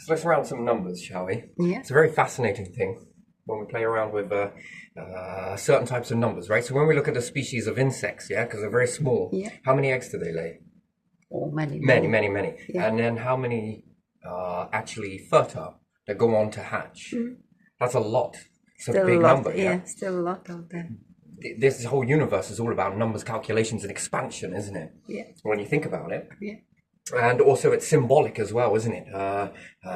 So let's round some numbers, shall we? Yeah. It's a very fascinating thing when we play around with certain types of numbers, right? So when we look at the species of insects, yeah, because they're very small, Yeah. how many eggs do they lay? Oh, many, Many, many. many, many. Yeah. And then how many are actually fertile that go on to hatch? That's a lot. It's a Still a big lot. number, yeah? Yeah, still a lot out there. This whole universe is all about numbers, calculations, and expansion, isn't it? Yeah. When you think about it. Yeah. And also it's symbolic as well, isn't it?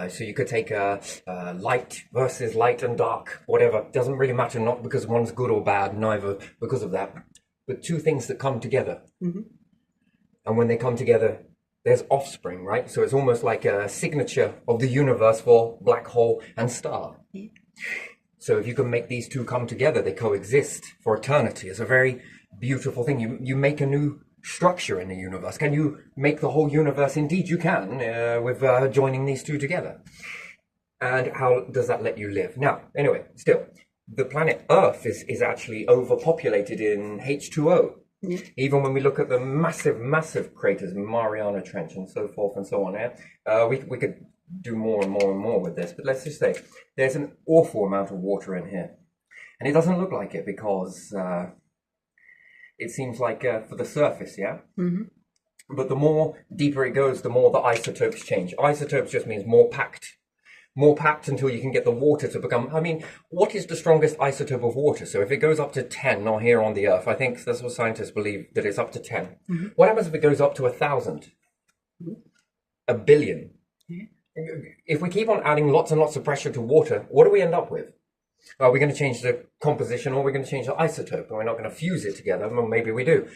So you could take light versus light and dark, whatever. Doesn't really matter, not because one's good or bad, neither because of that. But two things that come together. And when they come together, there's offspring, right? So it's almost like a signature of the universe for black hole and star. Yeah. So if you can make these two come together, they coexist for eternity. It's a very beautiful thing. You make a new structure in the universe. Can you make the whole universe? Indeed, you can with joining these two together. And how does that let you live? Now, anyway, still, the planet Earth is actually overpopulated in H2O. Yeah. Even when we look at the massive, massive craters, Mariana Trench and so forth and so on, we could do more and more and more with this. But let's just say there's an awful amount of water in here. And it doesn't look like it because it seems like for the surface, yeah? But the more deeper it goes, the more the isotopes change. Isotopes just means more packed. More packed until you can get the water to become, I mean, what is the strongest isotope of water? So if it goes up to 10, or here on the Earth, I think that's what scientists believe, that it's up to 10. What happens if it goes up to 1,000? A billion? If we keep on adding lots and lots of pressure to water, what do we end up with? Are we going to change the composition, or are we going to change the isotope? And we're not going to fuse it together. Well, maybe we do.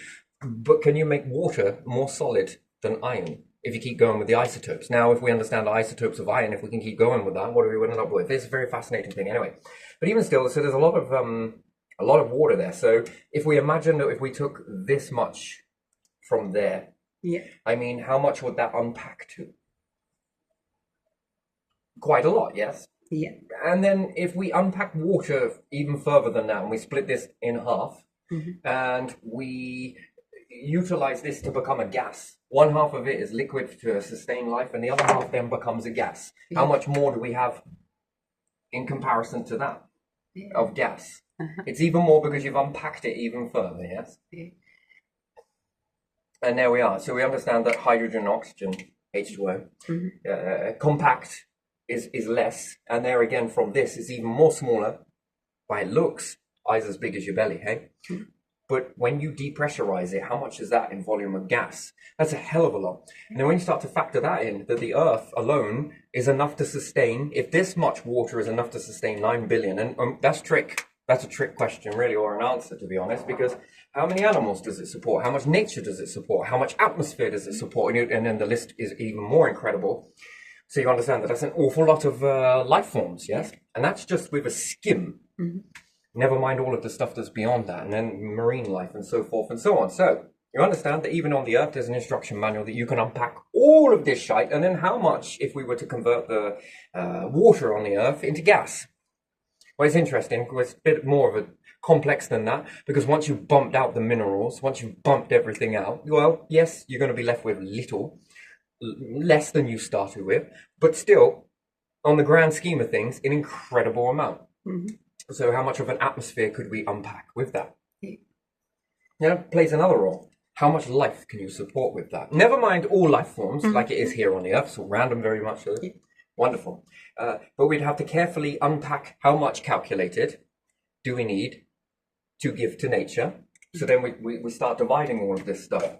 But can you make water more solid than iron if you keep going with the isotopes? Now, if we understand the isotopes of iron, if we can keep going with that, what do we end up with? It's a very fascinating thing anyway. But even still, so there's a lot of water there. So if we imagine that if we took this much from there, Yeah. I mean, how much would that unpack to? Quite a lot, yes? Yeah. And then if we unpack water even further than that, and we split this in half, and we utilize this to become a gas, one half of it is liquid to sustain life, and the other half then becomes a gas. How much more do we have in comparison to that of gas? It's even more because you've unpacked it even further, yes? Yeah. And there we are. So we understand that hydrogen, oxygen, H2O, compact is less, and there again from this is even more smaller. By it looks, eyes as big as your belly, hey? But when you depressurize it, how much is that in volume of gas? That's a hell of a lot. And then when you start to factor that in, that the Earth alone is enough to sustain, if this much water is enough to sustain 9 billion, and that's a trick question really, or an answer to be honest, because how many animals does it support? How much nature does it support? How much atmosphere does it support? And then the list is even more incredible. So you understand that that's an awful lot of life forms, yes? And that's just with a skim. Never mind all of the stuff that's beyond that, and then marine life and so forth and so on. So you understand that even on the Earth, there's an instruction manual that you can unpack all of this shite, and then how much if we were to convert the water on the Earth into gas? Well, it's interesting. It's a bit more of a complex than that, because once you've bumped out the minerals, once you've bumped everything out, well, yes, you're going to be left with little, less than you started with, but still, on the grand scheme of things, an incredible amount. So how much of an atmosphere could we unpack with that? It plays another role. How much life can you support with that? Never mind all life forms, like it is here on the Earth, so random very much so. Wonderful. But we'd have to carefully unpack how much calculated do we need to give to nature. So then we start dividing all of this stuff.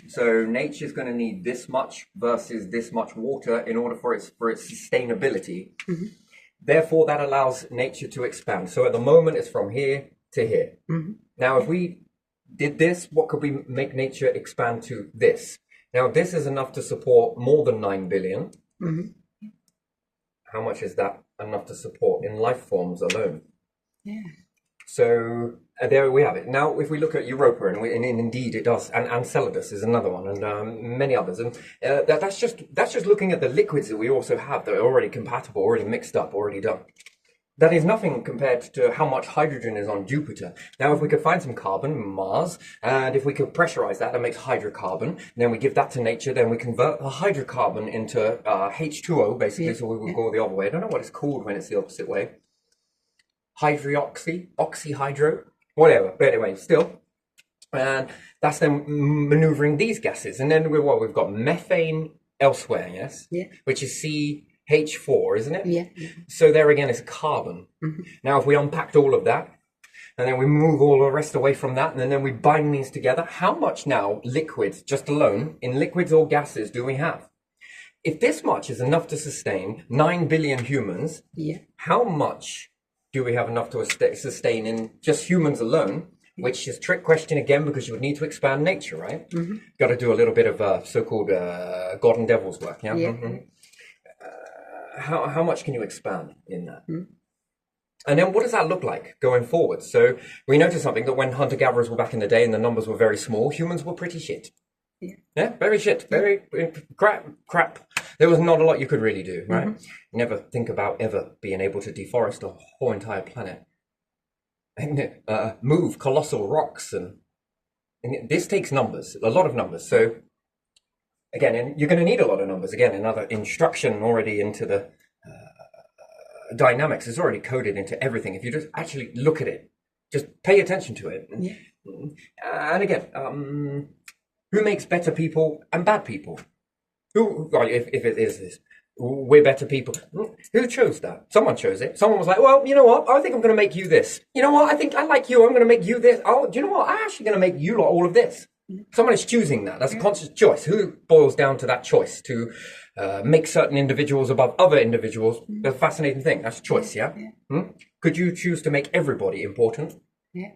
So nature's going to need this much versus this much water in order for its sustainability. Therefore, that allows nature to expand. So at the moment, it's from here to here. Now, if we did this, what could we make nature expand to this? Now, this is enough to support more than 9 billion. How much is that enough to support in life forms alone? Yeah. So there we have it. Now, if we look at Europa, and indeed it does, and Enceladus is another one, and many others, and that's just looking at the liquids that we also have that are already compatible, already mixed up, already done. that is nothing compared to how much hydrogen is on Jupiter. Now, if we could find some carbon on Mars, and if we could pressurize that, that makes hydrocarbon, then we give that to nature, then we convert the hydrocarbon into H2O, basically, so we would go the other way. I don't know what it's called when it's the opposite way. Hydroxy, oxyhydro, whatever. But anyway, still. And that's then maneuvering these gases. And then we've got methane elsewhere, yes? Yeah. Which is CH4, isn't it? Yeah. So there again is carbon. Now, if we unpacked all of that, and then we move all the rest away from that, and then we bind these together, how much now liquids, just alone, in liquids or gases do we have? If this much is enough to sustain 9 billion humans, Yeah. how much do we have enough to sustain in just humans alone? Which is a trick question again, because you would need to expand nature, right? Got to do a little bit of so-called God and devil's work, yeah? Yeah. How much can you expand in that? And then what does that look like going forward? So we noticed something, that when hunter-gatherers were back in the day and the numbers were very small, humans were pretty shit. Yeah, very shit, very crap. There was not a lot you could really do, right? Never think about ever being able to deforest a whole entire planet. And move colossal rocks, and this takes numbers, a lot of numbers. So again, and you're going to need a lot of numbers. Again, another instruction already into the dynamics is already coded into everything. If you just actually look at it, just pay attention to it. And again, who makes better people and bad people? Who, if it is this, we're better people. Who chose that? Someone chose it. Someone was like, well, you know what? I think I'm going to make you this. You know what? I think I like you. I'm going to make you this. Oh, do you know what? I'm actually going to make you lot all of this. Someone is choosing that. That's a conscious choice. Who boils down to that choice to make certain individuals above other individuals? That's a fascinating thing. That's choice, yeah? Could you choose to make everybody important? Yeah.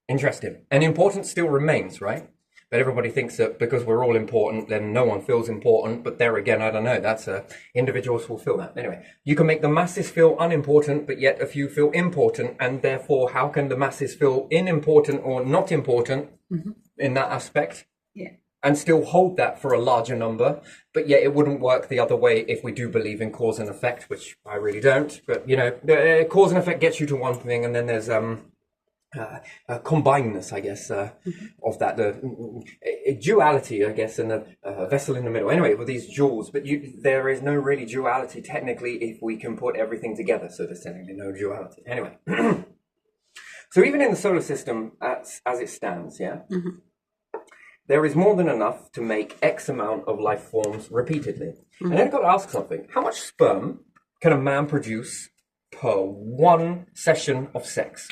Interesting. And importance still remains, right? But everybody thinks that because we're all important, then no one feels important. But there again, I don't know. That's individuals will feel that. Anyway, you can make the masses feel unimportant, but yet a few feel important. And therefore, how can the masses feel unimportant or not important in that aspect? Yeah. And still hold that for a larger number. But yet it wouldn't work the other way if we do believe in cause and effect, which I really don't. But, you know, cause and effect gets you to one thing. And then there's combinedness, I guess, of that, the duality, I guess, and the vessel in the middle. Anyway, with these jewels, but there is no really duality technically if we can put everything together. So there's technically no duality. Anyway, so even in the solar system as it stands, yeah, there is more than enough to make X amount of life forms repeatedly. And then I've got to ask something: how much sperm can a man produce per one session of sex?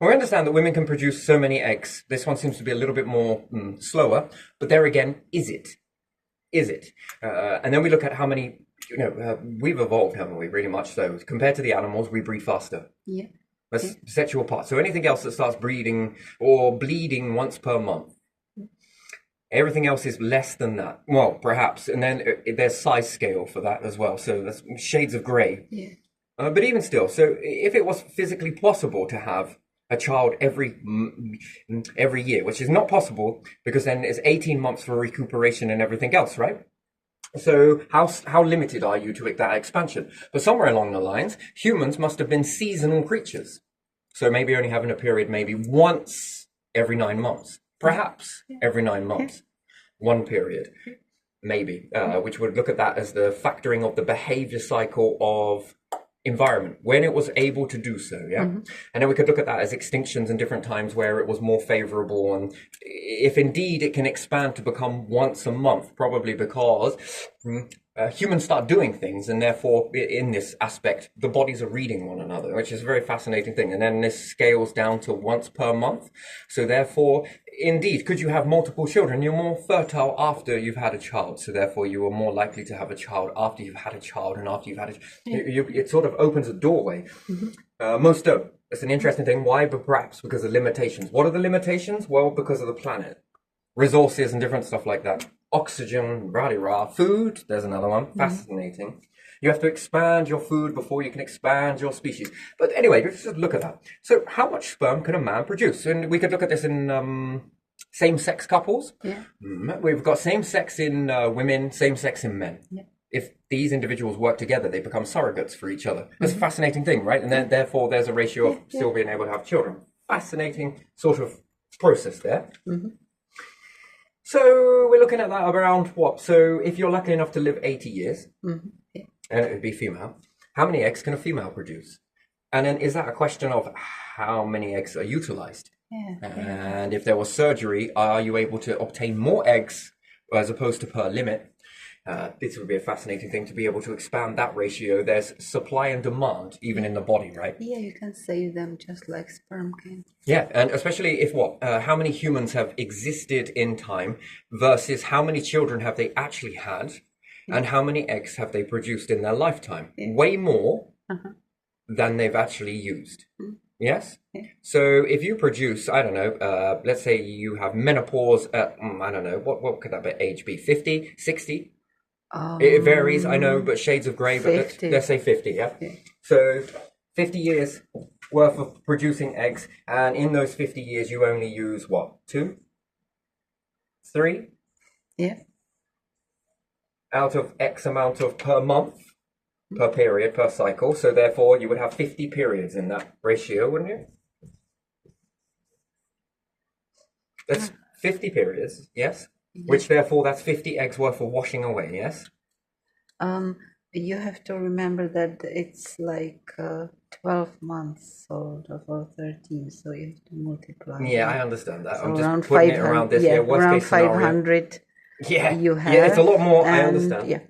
We understand that women can produce so many eggs. This one seems to be a little bit more slower, but there again, is it? Is it? And then we look at how many, you know, we've evolved, haven't we, really much so. Compared to the animals, we breed faster. Yeah. That's sexual part. So anything else that starts breeding or bleeding once per month, everything else is less than that. Well, perhaps. And then there's size scale for that as well. So there's shades of grey. Yeah. But even still, so if it was physically possible to have a child every year, which is not possible because then it's 18 months for recuperation and everything else, right? So how limited are you to that expansion? But somewhere along the lines, humans must have been seasonal creatures. So maybe only having a period maybe once every 9 months, perhaps every 9 months, one period, maybe, which would look at that as the factoring of the behavior cycle of environment when it was able to do so, yeah. And then we could look at that as extinctions in different times where it was more favorable, and if indeed it can expand to become once a month, probably because humans start doing things, and therefore in this aspect the bodies are reading one another, which is a very fascinating thing. And then this scales down to once per month, so therefore indeed, could you have multiple children? You're more fertile after you've had a child, so therefore you are more likely to have a child after you've had a child, and after you've had it sort of opens a doorway. Most don't. It's an interesting thing. Why? But perhaps because of limitations. What are the limitations? Well, because of the planet, resources and different stuff like that. Oxygen, rah-de-rah. Food, there's another one. Fascinating. You have to expand your food before you can expand your species. But anyway, let's just look at that. So how much sperm can a man produce? And we could look at this in same-sex couples. Yeah. We've got same-sex in women, same-sex in men. Yeah. if these individuals work together, they become surrogates for each other. That's a fascinating thing, right? And then therefore there's a ratio of still being able to have children. Fascinating sort of process there. So we're looking at that around what? So if you're lucky enough to live 80 years, and it would be female, how many eggs can a female produce? And then is that a question of how many eggs are utilized? And if there was surgery, are you able to obtain more eggs as opposed to per limit? This would be a fascinating thing to be able to expand that ratio. There's supply and demand even in the body, right? Yeah, you can save them just like sperm can. Yeah, and especially if how many humans have existed in time versus how many children have they actually had and how many eggs have they produced in their lifetime? Way more than they've actually used. Yes? So if you produce, I don't know, let's say you have menopause at, I don't know, what could that age be? 50, 60? It varies, I know, but shades of grey, but let's say 50, yeah? So 50 years worth of producing eggs, and in those 50 years you only use what? 2? 3? Yeah. Out of X amount of per month, per period, per cycle. So therefore you would have 50 periods in that ratio, wouldn't you? That's 50 periods, yes? Which therefore that's 50 eggs worth of washing away, yes? You have to remember that it's like 12 months old or 13, so you have to multiply. Yeah, I understand that. So I'm around just putting it 500, around this here, worst around case scenario. 500 Yeah, you have. yeah, it's a lot more, I understand. Yeah,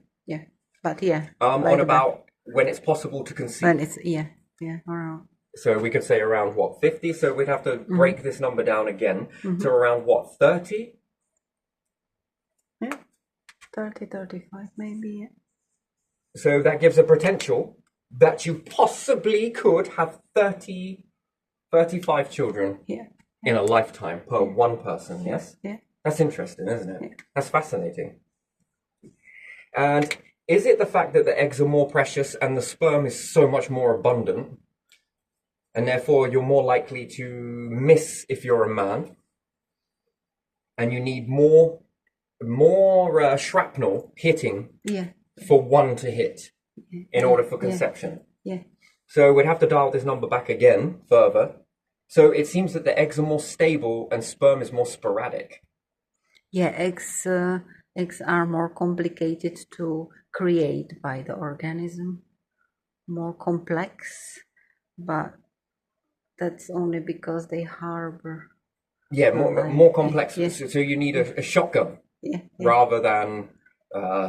but yeah. On like about when it's possible to conceive. when it's, around. So we could say around what, 50? So we'd have to break this number down again to around what, 30? Yeah, 30, 35 maybe, yeah. So that gives a potential that you possibly could have 30, 35 children in a lifetime per one person, yes? Yeah. That's interesting, isn't it? That's fascinating. And is it the fact that the eggs are more precious and the sperm is so much more abundant, and therefore you're more likely to miss if you're a man, and you need more shrapnel hitting for one to hit in order for conception? Yeah. So we'd have to dial this number back again further. So it seems that the eggs are more stable and sperm is more sporadic. Yeah, eggs are more complicated to create by the organism, more complex, but that's only because they harbor. Yeah, more complex. Yeah. So you need a shotgun Yeah. rather than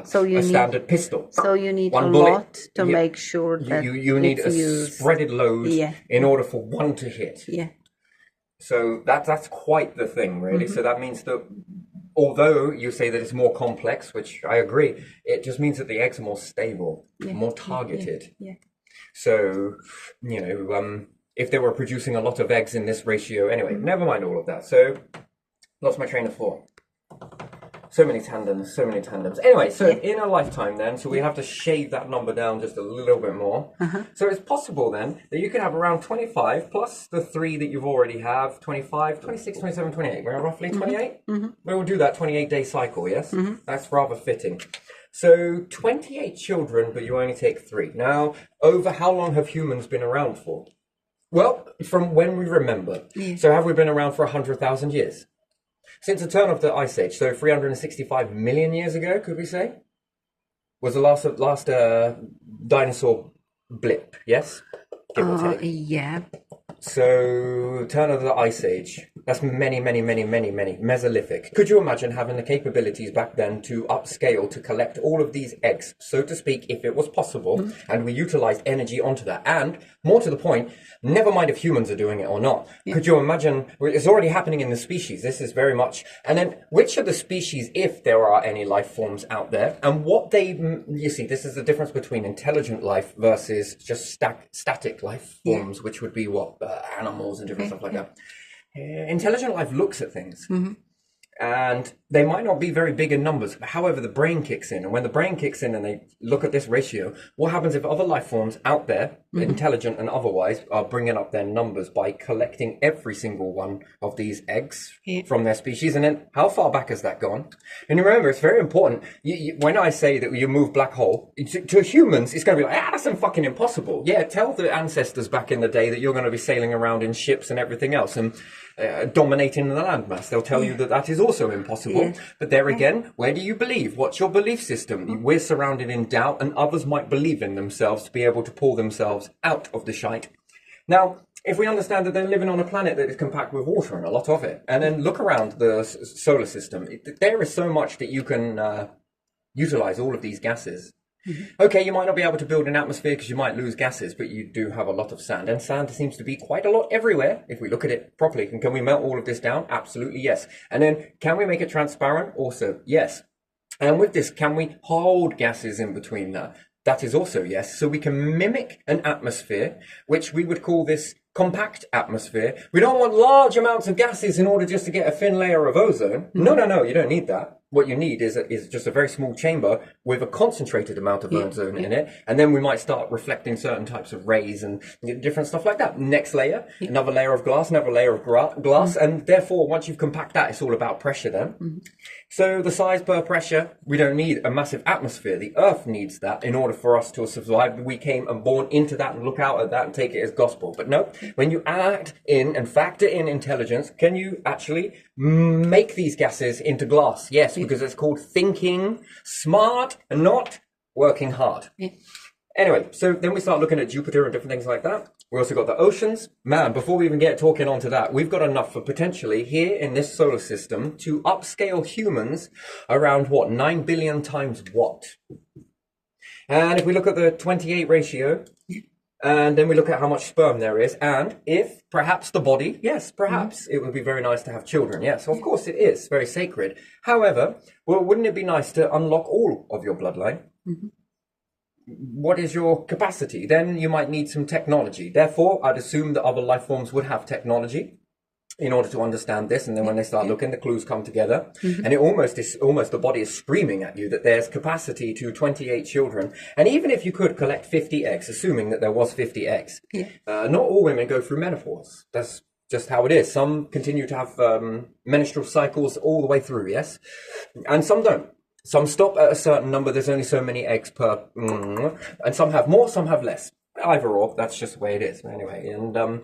So you a need- standard pistol. So you need One a bullet, lot to make sure that you need it's a used. spreaded load in order for one to hit. Yeah. So that's quite the thing, really. So that means that although you say that it's more complex, which I agree, it just means that the eggs are more stable, more targeted. Yeah. So, if they were producing a lot of eggs in this ratio, anyway, never mind all of that. So, lost my train of thought. So many tandems. Anyway, so in a lifetime then, so we have to shave that number down just a little bit more. So it's possible then that you could have around 25 plus the 3 that you've already have, 25, 26, 27, 28. We're roughly 28? We will do that 28-day cycle, yes? That's rather fitting. So 28 children, but you only take 3. Now, over how long have humans been around for? Well, from when we remember. So have we been around for 100,000 years? Since the turn of the Ice Age, so 365 million years ago, could we say? Was the last dinosaur blip, yes? Give or take. Yeah. So, turn of the Ice Age. That's many. Mesolithic. Could you imagine having the capabilities back then to upscale to collect all of these eggs, so to speak, if it was possible, and we utilized energy onto that? And, more to the point, never mind if humans are doing it or not. Could you imagine, it's already happening in the species, this is very much, and then which of the species, if there are any life forms out there, and what they, you see, this is the difference between intelligent life versus just static life forms, which would be what, animals and different stuff like that. Intelligent life looks at things And they might not be very big in numbers. However, the brain kicks in. And when the brain kicks in and they look at this ratio, what happens if other life forms out there, intelligent and otherwise, are bringing up their numbers by collecting every single one of these eggs from their species? And then how far back has that gone? And remember, it's very important. When I say that you move black hole, to humans, it's going to be like, that's fucking impossible. Yeah, tell the ancestors back in the day that you're going to be sailing around in ships and everything else. And dominating the landmass. They'll tell you that that is also impossible. But there again, where do you believe? What's your belief system? We're surrounded in doubt, and others might believe in themselves to be able to pull themselves out of the shite. Now, if we understand that they're living on a planet that is compact with water and a lot of it, and then look around the solar system, there is so much that you can utilize all of these gases. Okay, you might not be able to build an atmosphere because you might lose gases, but you do have a lot of sand, and sand seems to be quite a lot everywhere if we look at it properly. And can we melt all of this down? Absolutely, yes. And then can we make it transparent? Also, yes. And with this, can we hold gases in between that? That is also yes. So we can mimic an atmosphere, which we would call this compact atmosphere. We don't want large amounts of gases in order just to get a thin layer of ozone. No, you don't need that. What you need is just a very small chamber with a concentrated amount of ozone in it. And then we might start reflecting certain types of rays and different stuff like that. Next layer, another layer of glass, another layer of glass. And therefore, once you've compact that, it's all about pressure then. So the size per pressure, we don't need a massive atmosphere. The Earth needs that in order for us to survive. We came and born into that and look out at that and take it as gospel. But no, when you add in and factor in intelligence, can you actually make these gases into glass? Yes, because it's called thinking smart and not working hard. Anyway, so then we start looking at Jupiter and different things like that. We also got the oceans. Man, before we even get talking onto that, we've got enough for potentially here in this solar system to upscale humans around what, 9 billion times what? And if we look at the 28 ratio, and then we look at how much sperm there is, and if perhaps the body, yes, perhaps it would be very nice to have children. Yes, of course it is very sacred. However, well, wouldn't it be nice to unlock all of your bloodline? What is your capacity? Then you might need some technology. Therefore, I'd assume that other life forms would have technology in order to understand this. And then when they start looking, the clues come together. And it almost the body is screaming at you that there's capacity to 28 children. And even if you could collect 50 eggs, assuming that there was 50 eggs, not all women go through menopause. That's just how it is. Some continue to have menstrual cycles all the way through, yes? And some don't. Some stop at a certain number. There's only so many eggs per, and some have more, some have less. Either or, that's just the way it is. Anyway, and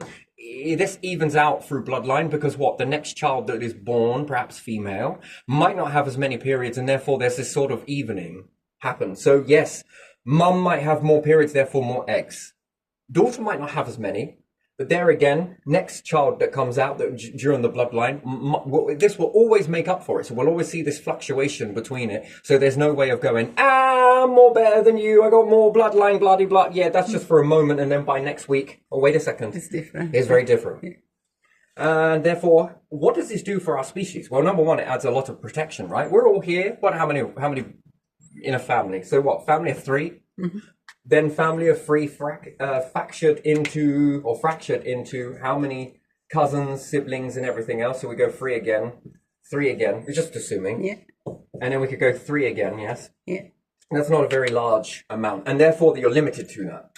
this evens out through bloodline because what? The next child that is born, perhaps female, might not have as many periods, and therefore there's this sort of evening happen. So yes, mum might have more periods, therefore more eggs. Daughter might not have as many. But there again, next child that comes out during the bloodline, this will always make up for it. So we'll always see this fluctuation between it. So there's no way of going, I'm more better than you. I got more bloodline, bloody blah. Yeah, that's just for a moment. And then by next week, oh, wait a second. It's different. It's very different. And therefore, what does this do for our species? Well, number one, it adds a lot of protection, right? We're all here. But how many in a family? So what? Family of 3? Then family of 3 fractured into how many cousins, siblings, and everything else. So we go 3 again. We're just assuming. Yeah. And then we could go 3 again, yes? Yeah. That's not a very large amount. And therefore, you're limited to that.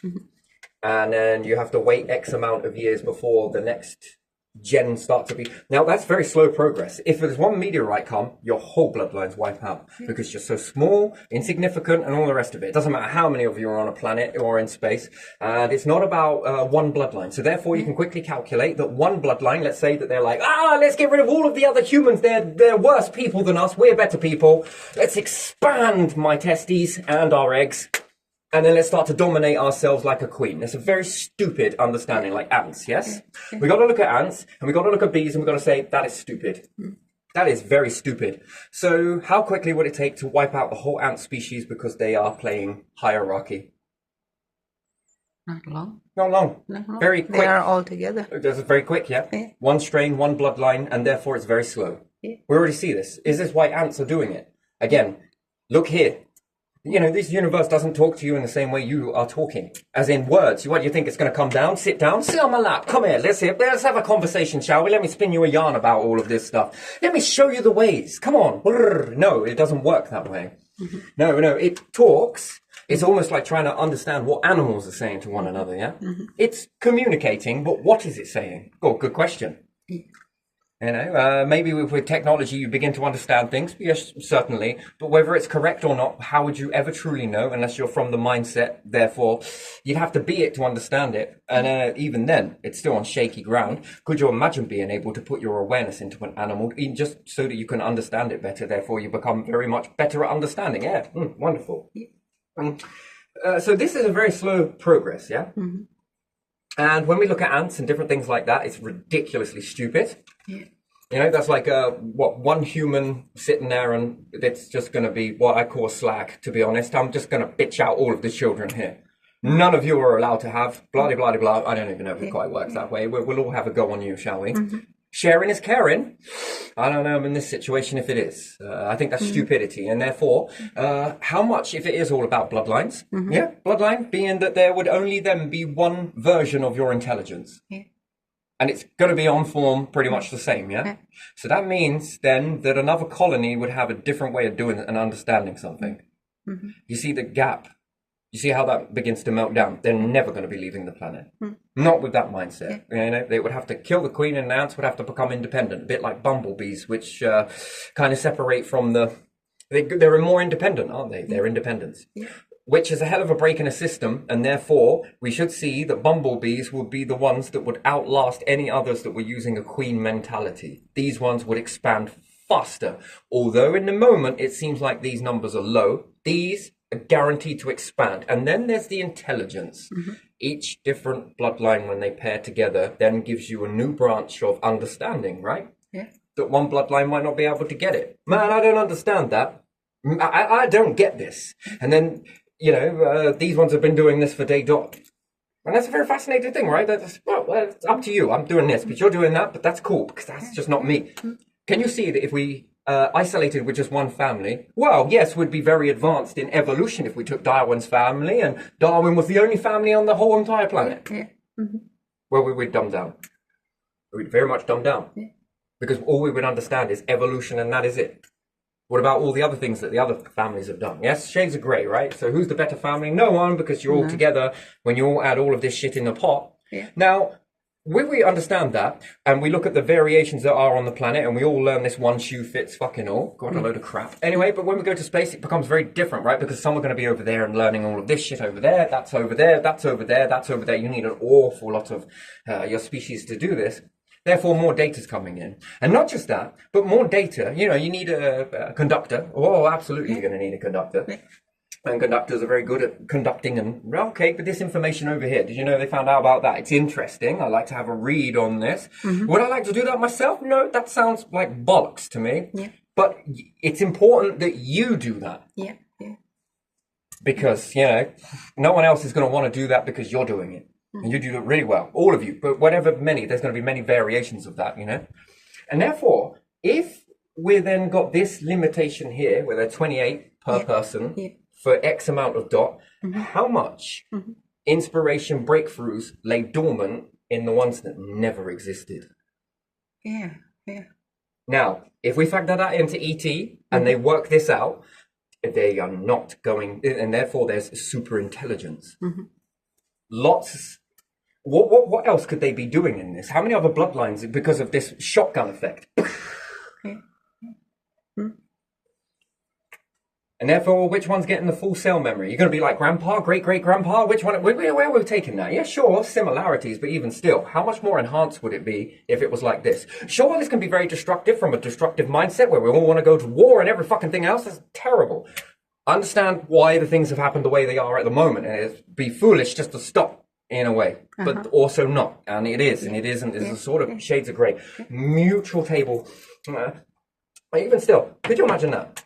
And then you have to wait X amount of years before the next gen start to be. Now, that's very slow progress. If there's one meteorite come, your whole bloodlines wipe out because you're so small, insignificant, and all the rest of it. It doesn't matter how many of you are on a planet or in space. And it's not about one bloodline. So therefore, you can quickly calculate that one bloodline, let's say that they're like, let's get rid of all of the other humans. They're worse people than us. We're better people. Let's expand my testes and our eggs. And then let's start to dominate ourselves like a queen. It's a very stupid understanding, like ants, yes? We got to look at ants, and we got to look at bees, and we got to say, that is stupid. That is very stupid. So how quickly would it take to wipe out the whole ant species because they are playing hierarchy? Not long. Not long. Very quick. They are all together. This is very quick, yeah? One strain, one bloodline, and therefore it's very slow. We already see this. Is this why ants are doing it? Again, look here. You know, this universe doesn't talk to you in the same way you are talking, as in words. What do you think? It's going to come down? Sit down, sit on my lap. Come here, let's have a conversation, shall we? Let me spin you a yarn about all of this stuff. Let me show you the ways. Come on. Brrr. No, it doesn't work that way. No, it talks. It's almost like trying to understand what animals are saying to one another, yeah? It's communicating, but what is it saying? Oh, good question. You know, maybe with technology you begin to understand things, yes, certainly, but whether it's correct or not, how would you ever truly know unless you're from the mindset? Therefore, you'd have to be it to understand it. And even then, it's still on shaky ground. Could you imagine being able to put your awareness into an animal just so that you can understand it better? Therefore, you become very much better at understanding. Yeah, wonderful. So this is a very slow progress, yeah? And when we look at ants and different things like that, it's ridiculously stupid. Yeah. You know, that's like one human sitting there, and it's just going to be what I call slag, to be honest. I'm just going to bitch out all of the children here. None of you are allowed to have blah, blah, blah, blah. I don't even know if it quite works that way. We'll all have a go on you, shall we? Sharing is caring. I don't know in this situation if it is. I think that's stupidity. And therefore, how much, if it is all about bloodlines, yeah, bloodline being that there would only then be one version of your intelligence. Yeah. And it's going to be on form pretty much the same, yeah? So that means then that another colony would have a different way of doing it and understanding something. You see the gap. You see how that begins to melt down. They're never going to be leaving the planet. Not with that mindset. You know, they would have to kill the queen, and the ants would have to become independent, a bit like bumblebees, which kind of separate from they're more independent, aren't they? They're independents. Which is a hell of a break in a system, and therefore we should see that bumblebees would be the ones that would outlast any others that were using a queen mentality. These ones would expand faster. Although in the moment it seems like these numbers are low, these are guaranteed to expand. And then there's the intelligence. Each different bloodline, when they pair together, then gives you a new branch of understanding, right? Yeah. That one bloodline might not be able to get it. Man, I don't understand that. I don't get this. And then, you know, these ones have been doing this for day dot. And that's a very fascinating thing, right? Well, it's up to you. I'm doing this, but you're doing that, but that's cool because that's just not me. Can you see that if we isolated with just one family, well, yes, we'd be very advanced in evolution if we took Darwin's family, and Darwin was the only family on the whole entire planet. Well, we'd dumb down. We'd very much dumb down. Because all we would understand is evolution, and that is it. What about all the other things that the other families have done? Yes, shades of grey, right? So who's the better family? No one, because you're all together when you all add all of this shit in the pot. Now, when we understand that, and we look at the variations that are on the planet, and we all learn this one shoe fits fucking all, God, a load of crap. Anyway, but when we go to space, it becomes very different, right? Because some are going to be over there and learning all of this shit over there, that's over there, that's over there, that's over there. You need an awful lot of your species to do this. Therefore, more data's coming in. And not just that, but more data. You know, you need a conductor. Oh, absolutely, you're going to need a conductor. And conductors are very good at conducting. And, okay, but this information over here, did you know they found out about that? It's interesting. I like to have a read on this. Would I like to do that myself? No, that sounds like bollocks to me. But it's important that you do that. Because, you know, no one else is going to want to do that because you're doing it. And you do it really well, all of you, but whatever there's going to be many variations of that, you know. And therefore, if we then got this limitation here, where they're 28 per person for X amount of dot, how much inspiration breakthroughs lay dormant in the ones that never existed? Now, if we factor that into ET and they work this out, they are not going, and therefore there's super intelligence. Lots. What else could they be doing in this? How many other bloodlines because of this shotgun effect? And therefore, which one's getting the full cell memory? You're going to be like grandpa, great-great-grandpa? Which one? Where are we taking that? Yeah, sure, similarities, but even still, how much more enhanced would it be if it was like this? Sure, this can be very destructive from a destructive mindset where we all want to go to war and every fucking thing else. That's terrible. Understand why the things have happened the way they are at the moment, and it'd be foolish just to stop in a way, but also not. And it is, and it isn't. There's a sort of shades of grey. Mutual table. Even still, could you imagine that?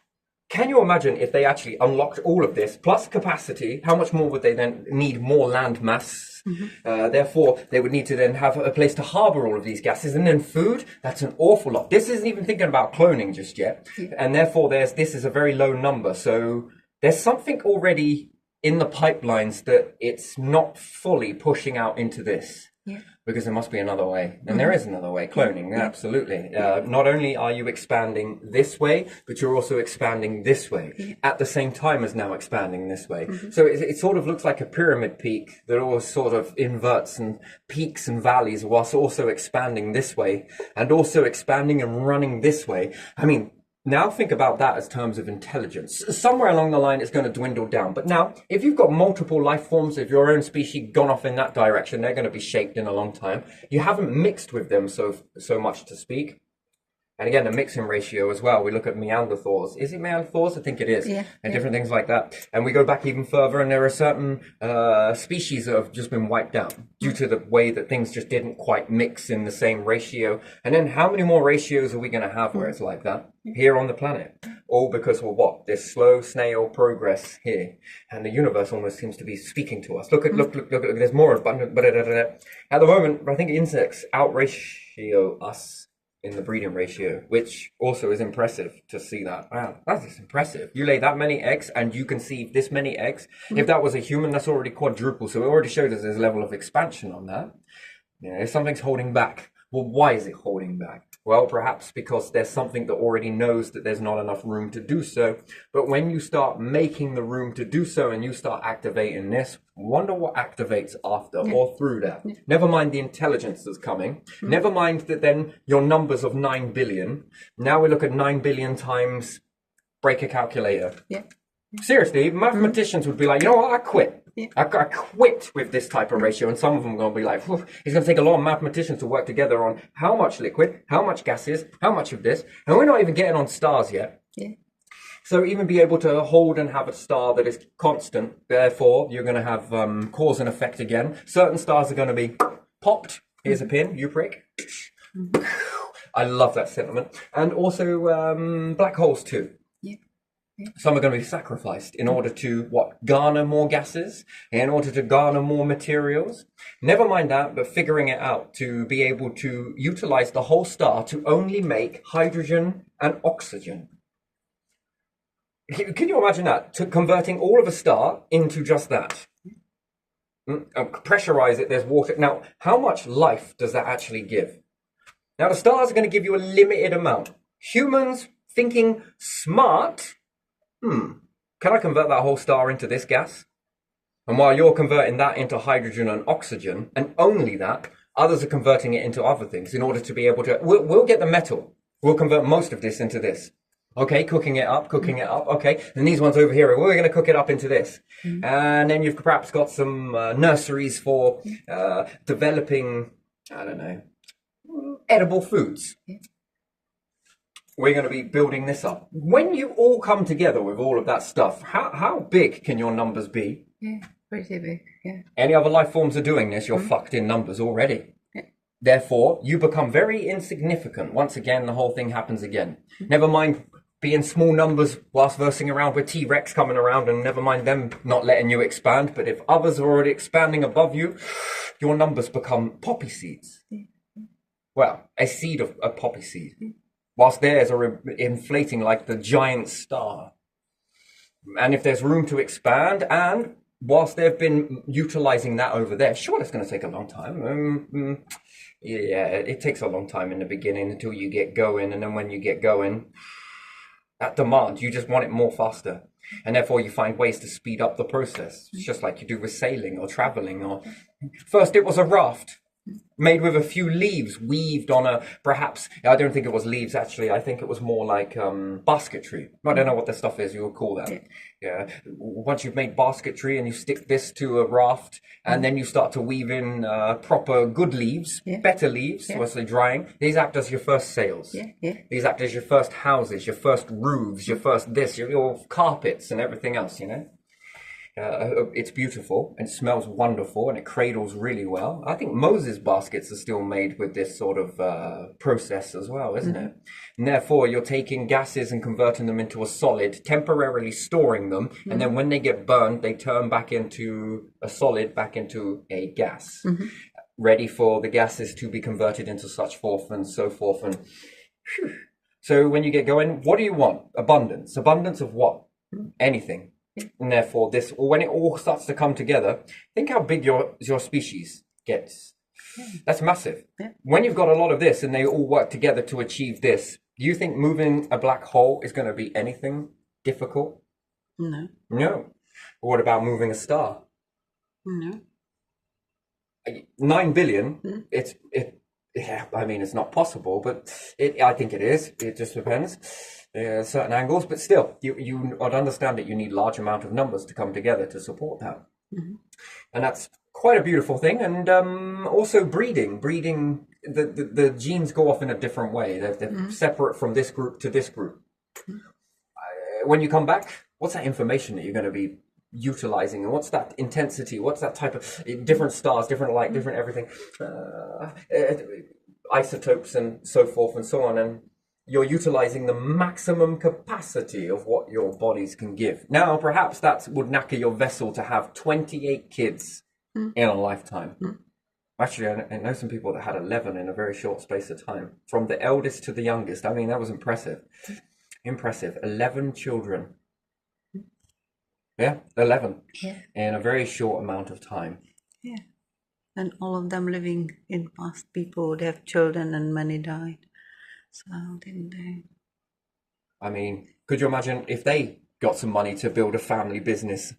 Can you imagine if they actually unlocked all of this, plus capacity, how much more would they then need more land mass? Therefore, they would need to then have a place to harbour all of these gases. And then food, that's an awful lot. This isn't even thinking about cloning just yet. And therefore, this is a very low number. So there's something already in the pipelines that it's not fully pushing out into this. Yeah. Because there must be another way. And there is another way, cloning, absolutely. Not only are you expanding this way, but you're also expanding this way at the same time as now expanding this way. So it sort of looks like a pyramid peak that all sort of inverts and peaks and valleys whilst also expanding this way and also expanding and running this way. I mean, now think about that as terms of intelligence. Somewhere along the line, it's going to dwindle down. But now, if you've got multiple life forms of your own species gone off in that direction, they're going to be shaped in a long time. You haven't mixed with them so much to speak. And again, the mixing ratio as well. We look at Neanderthals. Is it Neanderthals? I think it is. Yeah, and different things like that. And we go back even further, and there are certain species that have just been wiped out due to the way that things just didn't quite mix in the same ratio. And then how many more ratios are we going to have where it's like that here on the planet? All because of what? This slow snail progress here. And the universe almost seems to be speaking to us. Look, there's more of it. At the moment, I think insects outratio us in the breeding ratio, which also is impressive to see that. Wow, that is impressive. You lay that many eggs and you conceive this many eggs. If that was a human, that's already quadruple. So it already showed us there's a level of expansion on that. You know, something's holding back. Well, why is it holding back? Well, perhaps because there's something that already knows that there's not enough room to do so. But when you start making the room to do so and you start activating this, wonder what activates after or through that. Never mind the intelligence that's coming. Never mind that then your numbers of 9 billion. Now we look at 9 billion times, break a calculator. Yeah. Seriously, mathematicians would be like, you know what, I quit. Yeah. I quit with this type of ratio, and some of them are going to be like, it's going to take a lot of mathematicians to work together on how much liquid, how much gases, how much of this, and we're not even getting on stars yet. Yeah. So even be able to hold and have a star that is constant, therefore you're going to have cause and effect again. Certain stars are going to be popped. Here's a pin, you prick. I love that sentiment. And also black holes too. Some are going to be sacrificed in order to, garner more gases, in order to garner more materials. Never mind that, but figuring it out to be able to utilize the whole star to only make hydrogen and oxygen. Can you imagine that? To converting all of a star into just that. Pressurize it, there's water. Now, how much life does that actually give? Now, the stars are going to give you a limited amount. Humans thinking smart... can I convert that whole star into this gas? And while you're converting that into hydrogen and oxygen, and only that, others are converting it into other things in order to be able to... We'll get the metal. We'll convert most of this into this. Okay, cooking it up. Okay, and these ones over here, we're going to cook it up into this. And then you've perhaps got some nurseries for developing, I don't know, edible foods. We're going to be building this up. When you all come together with all of that stuff, how big can your numbers be? Yeah, pretty big, yeah. Any other life forms are doing this, you're fucked in numbers already. Yeah. Therefore, you become very insignificant. Once again, the whole thing happens again. Never mind being small numbers whilst versing around with T-Rex coming around, and never mind them not letting you expand. But if others are already expanding above you, your numbers become poppy seeds. Well, a seed of a poppy seed. Whilst theirs are inflating like the giant star. And if there's room to expand, and whilst they've been utilizing that over there, sure, it's going to take a long time. Yeah, it takes a long time in the beginning until you get going. And then when you get going, that demand, you just want it more faster. And therefore you find ways to speed up the process. It's just like you do with sailing or traveling. Or first it was a raft. Made with a few leaves weaved on a, perhaps, I don't think it was leaves actually, I think it was more like basketry. I don't know what the stuff is you would call that. Yeah. Once you've made basketry and you stick this to a raft and then you start to weave in proper good leaves, better leaves, once they're drying, these act as your first sails. These act as your first houses, your first roofs, your first this, your carpets and everything else, you know. It's beautiful and smells wonderful and it cradles really well. I think Moses baskets are still made with this sort of process as well, isn't it? And therefore, you're taking gases and converting them into a solid, temporarily storing them, and then when they get burned, they turn back into a solid, back into a gas, ready for the gases to be converted into such forth and so forth. And so when you get going, what do you want? Abundance. Abundance of what? Anything. And therefore, when it all starts to come together, think how big your species gets. That's massive. Yeah. When you've got a lot of this and they all work together to achieve this, do you think moving a black hole is going to be anything difficult? No. No. What about moving a star? No. 9 billion. Yeah, I mean, it's not possible, but I think it is. It just depends. Certain angles, but still, you would understand that you need large amount of numbers to come together to support that. And that's quite a beautiful thing. And also breeding, the genes go off in a different way. They're separate from this group to this group. When you come back, what's that information that you're going to be utilizing, and what's that intensity, what's that type of different stars, different light, different everything, isotopes and so forth and so on, and you're utilizing the maximum capacity of what your bodies can give. Now perhaps that would knacker your vessel to have 28 kids in a lifetime. Actually, I know some people that had 11 in a very short space of time, from the eldest to the youngest. I mean, that was impressive. 11 children. Yeah, 11 in a very short amount of time. Yeah. And all of them living in past, people would have children and many died. So how didn't they? I mean, could you imagine if they got some money to build a family business?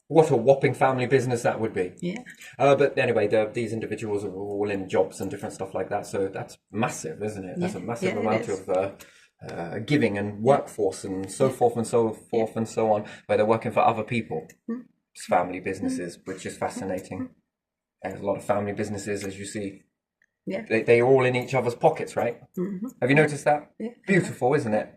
What a whopping family business that would be. Yeah. But anyway, these individuals are all in jobs and different stuff like that. So that's massive, isn't it? That's a massive amount of giving and workforce and so forth and so forth and so on, where they're working for other people. It's family businesses, which is fascinating. There's a lot of family businesses, as you see. Yeah. They're all in each other's pockets, right? Have you noticed that? Yeah. Beautiful, isn't it?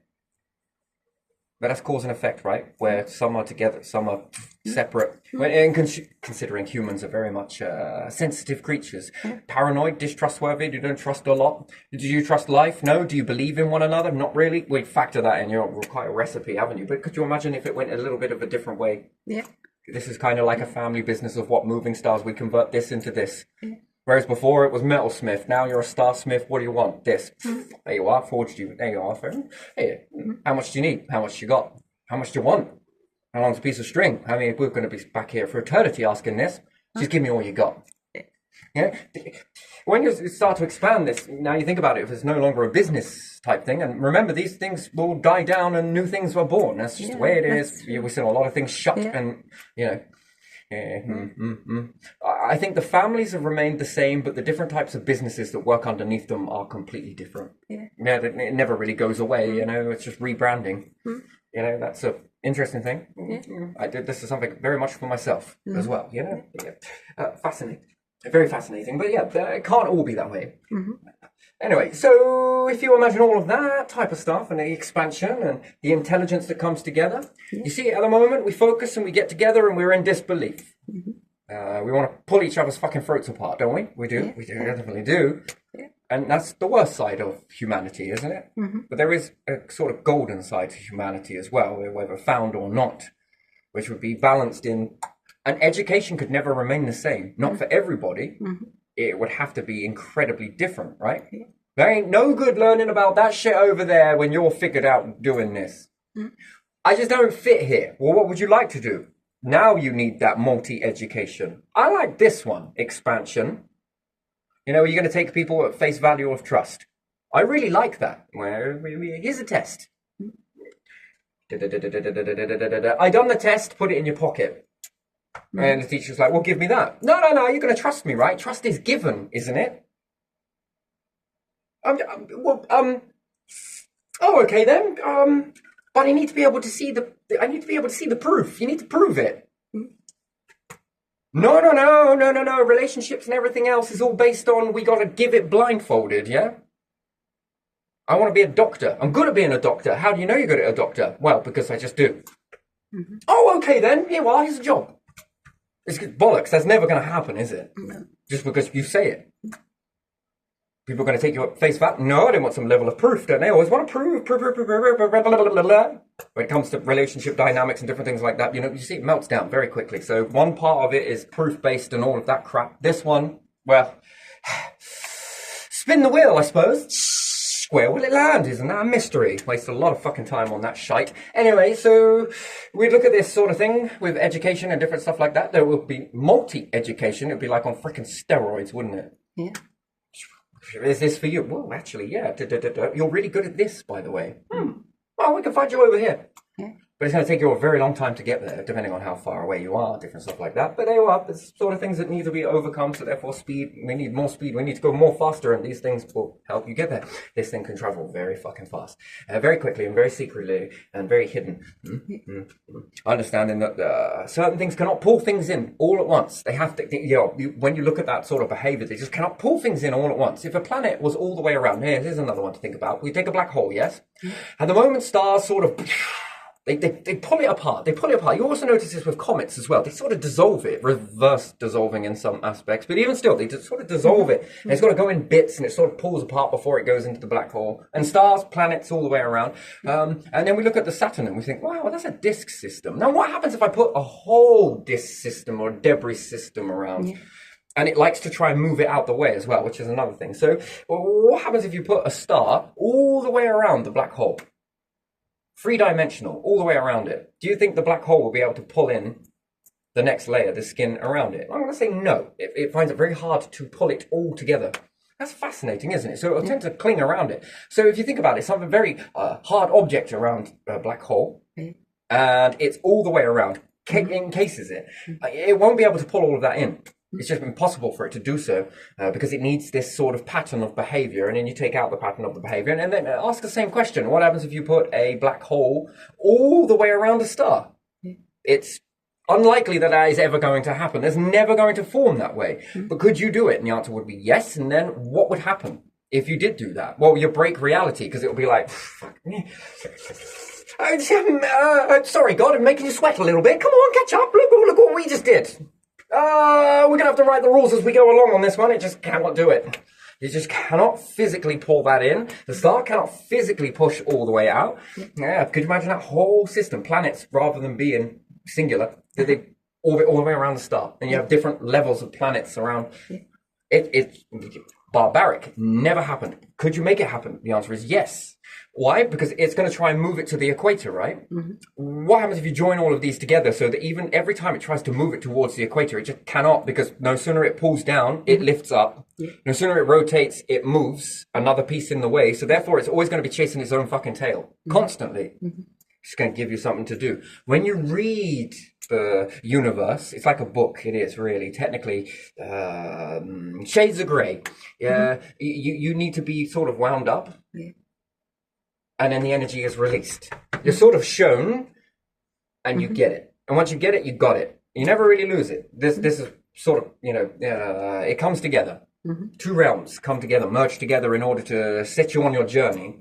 But that's cause and effect, right? Where some are together, some are separate. And considering humans are very much sensitive creatures. Paranoid, distrustworthy, you don't trust a lot. Do you trust life? No. Do you believe in one another? Not really. We factor that in. You're quite a recipe, haven't you? But could you imagine if it went a little bit of a different way? Yeah. This is kind of like a family business of what moving stars. We convert this into this. Whereas before it was metalsmith. Now you're a starsmith. What do you want? This. There you are. Forged you. There you are. Hey, how much do you need? How much you got? How much do you want? How long's a piece of string? I mean, we're going to be back here for eternity asking this. Just give me all you got. Yeah. When you start to expand this, now you think about it, if it's no longer a business type thing, and remember, these things will die down and new things are born. That's just the way it is. We're seeing a lot of things shut and, you know. I think the families have remained the same, but the different types of businesses that work underneath them are completely different. Yeah, it never really goes away, you know, it's just rebranding. You know, that's an interesting thing. I did this is something very much for myself as well, you know. Fascinating. Very fascinating. But yeah, it can't all be that way. Anyway, so if you imagine all of that type of stuff and the expansion and the intelligence that comes together, you see, at the moment we focus and we get together and we're in disbelief. We want to pull each other's fucking throats apart, don't we? We do. We definitely do. And that's the worst side of humanity, isn't it? But there is a sort of golden side to humanity as well, whether found or not, which would be balanced in... And education could never remain the same. Not for everybody. It would have to be incredibly different, right? There ain't no good learning about that shit over there when you're figured out doing this. I just don't fit here. Well, what would you like to do? Now you need that multi-education. I like this one, expansion. You know, you're going to take people at face value of trust. I really like that. Well, here's a test. I done the test, put it in your pocket. And the teacher's like, well, give me that. No, you're going to trust me, right? Trust is given, isn't it? Oh, okay then. But I need to be able to see the proof. You need to prove it. No. Relationships and everything else is all based on we got to give it blindfolded, yeah? I want to be a doctor. I'm good at being a doctor. How do you know you're good at a doctor? Well, because I just do. Oh, okay then. Here, well, here's a job. It's bollocks. That's never going to happen, is it? No. Just because you say it. People are going to take you at face value. No, they want some level of proof, don't they? Always want to prove. When it comes to relationship dynamics and different things like that, you know, you see it melts down very quickly. So one part of it is proof-based and all of that crap. This one, well, spin the wheel, I suppose. where will it land? Isn't that a mystery? Waste a lot of fucking time on that shite. Anyway, so we look at this sort of thing with education and different stuff like that. There will be multi-education. It'd be like on freaking steroids, wouldn't it? Yeah. Is this for you? Well, actually, yeah. You're really good at this, by the way. Well, we can find you over here. Yeah. But it's going to take you a very long time to get there, depending on how far away you are, different stuff like that. But there you are. There's sort of things that need to be overcome. So therefore, speed. We need more speed. We need to go more faster, and these things will help you get there. This thing can travel very fucking fast, very quickly, and very secretly, and very hidden. Understanding that certain things cannot pull things in all at once. They have to. When you look at that sort of behavior, they just cannot pull things in all at once. If a planet was all the way around, here's another one to think about. We take a black hole, yes, and the moment stars sort of. They pull it apart. They pull it apart. You also notice this with comets as well. They sort of dissolve it, reverse dissolving in some aspects. But even still, they just sort of dissolve it. And it's got to go in bits, and it sort of pulls apart before it goes into the black hole. And stars, planets, all the way around. And then we look at the Saturn, and we think, wow, that's a disk system. Now, what happens if I put a whole disk system or debris system around? Yeah. And it likes to try and move it out the way as well, which is another thing. So what happens if you put a star all the way around the black hole? Three-dimensional, all the way around it. Do you think the black hole will be able to pull in the next layer, the skin around it? I'm going to say no. It finds it very hard to pull it all together. That's fascinating, isn't it? So it'll tend to cling around it. So if you think about it, it's a very hard object around a black hole, and it's all the way around, encases it. It won't be able to pull all of that in. It's just impossible for it to do so because it needs this sort of pattern of behavior. And then you take out the pattern of the behavior and then ask the same question. What happens if you put a black hole all the way around a star? It's unlikely that is ever going to happen. It's never going to form that way. But could you do it? And the answer would be yes. And then what would happen if you did do that? Well, you break reality because it will be like, fuck me. Sorry, God, I'm making you sweat a little bit. Come on, catch up. Look what we just did. We're going to have to write the rules as we go along on this one. It just cannot do it. You just cannot physically pull that in. The star cannot physically push all the way out. Yeah, could you imagine that whole system, planets, rather than being singular, that they orbit all the way around the star? And you have different levels of planets around. It's barbaric. Never happened. Could you make it happen? The answer is yes. Why? Because it's going to try and move it to the equator, right? What happens if you join all of these together so that even every time it tries to move it towards the equator, it just cannot, because no sooner it pulls down, it lifts up. No sooner it rotates, it moves another piece in the way. So therefore, it's always going to be chasing its own fucking tail constantly. It's going to give you something to do. When you read the universe, it's like a book. It is really technically shades of grey. You need to be sort of wound up. And then the energy is released. You're sort of shown, and you get it. And once you get it, you got it. You never really lose it. This is sort of, it comes together. Two realms come together, merge together in order to set you on your journey.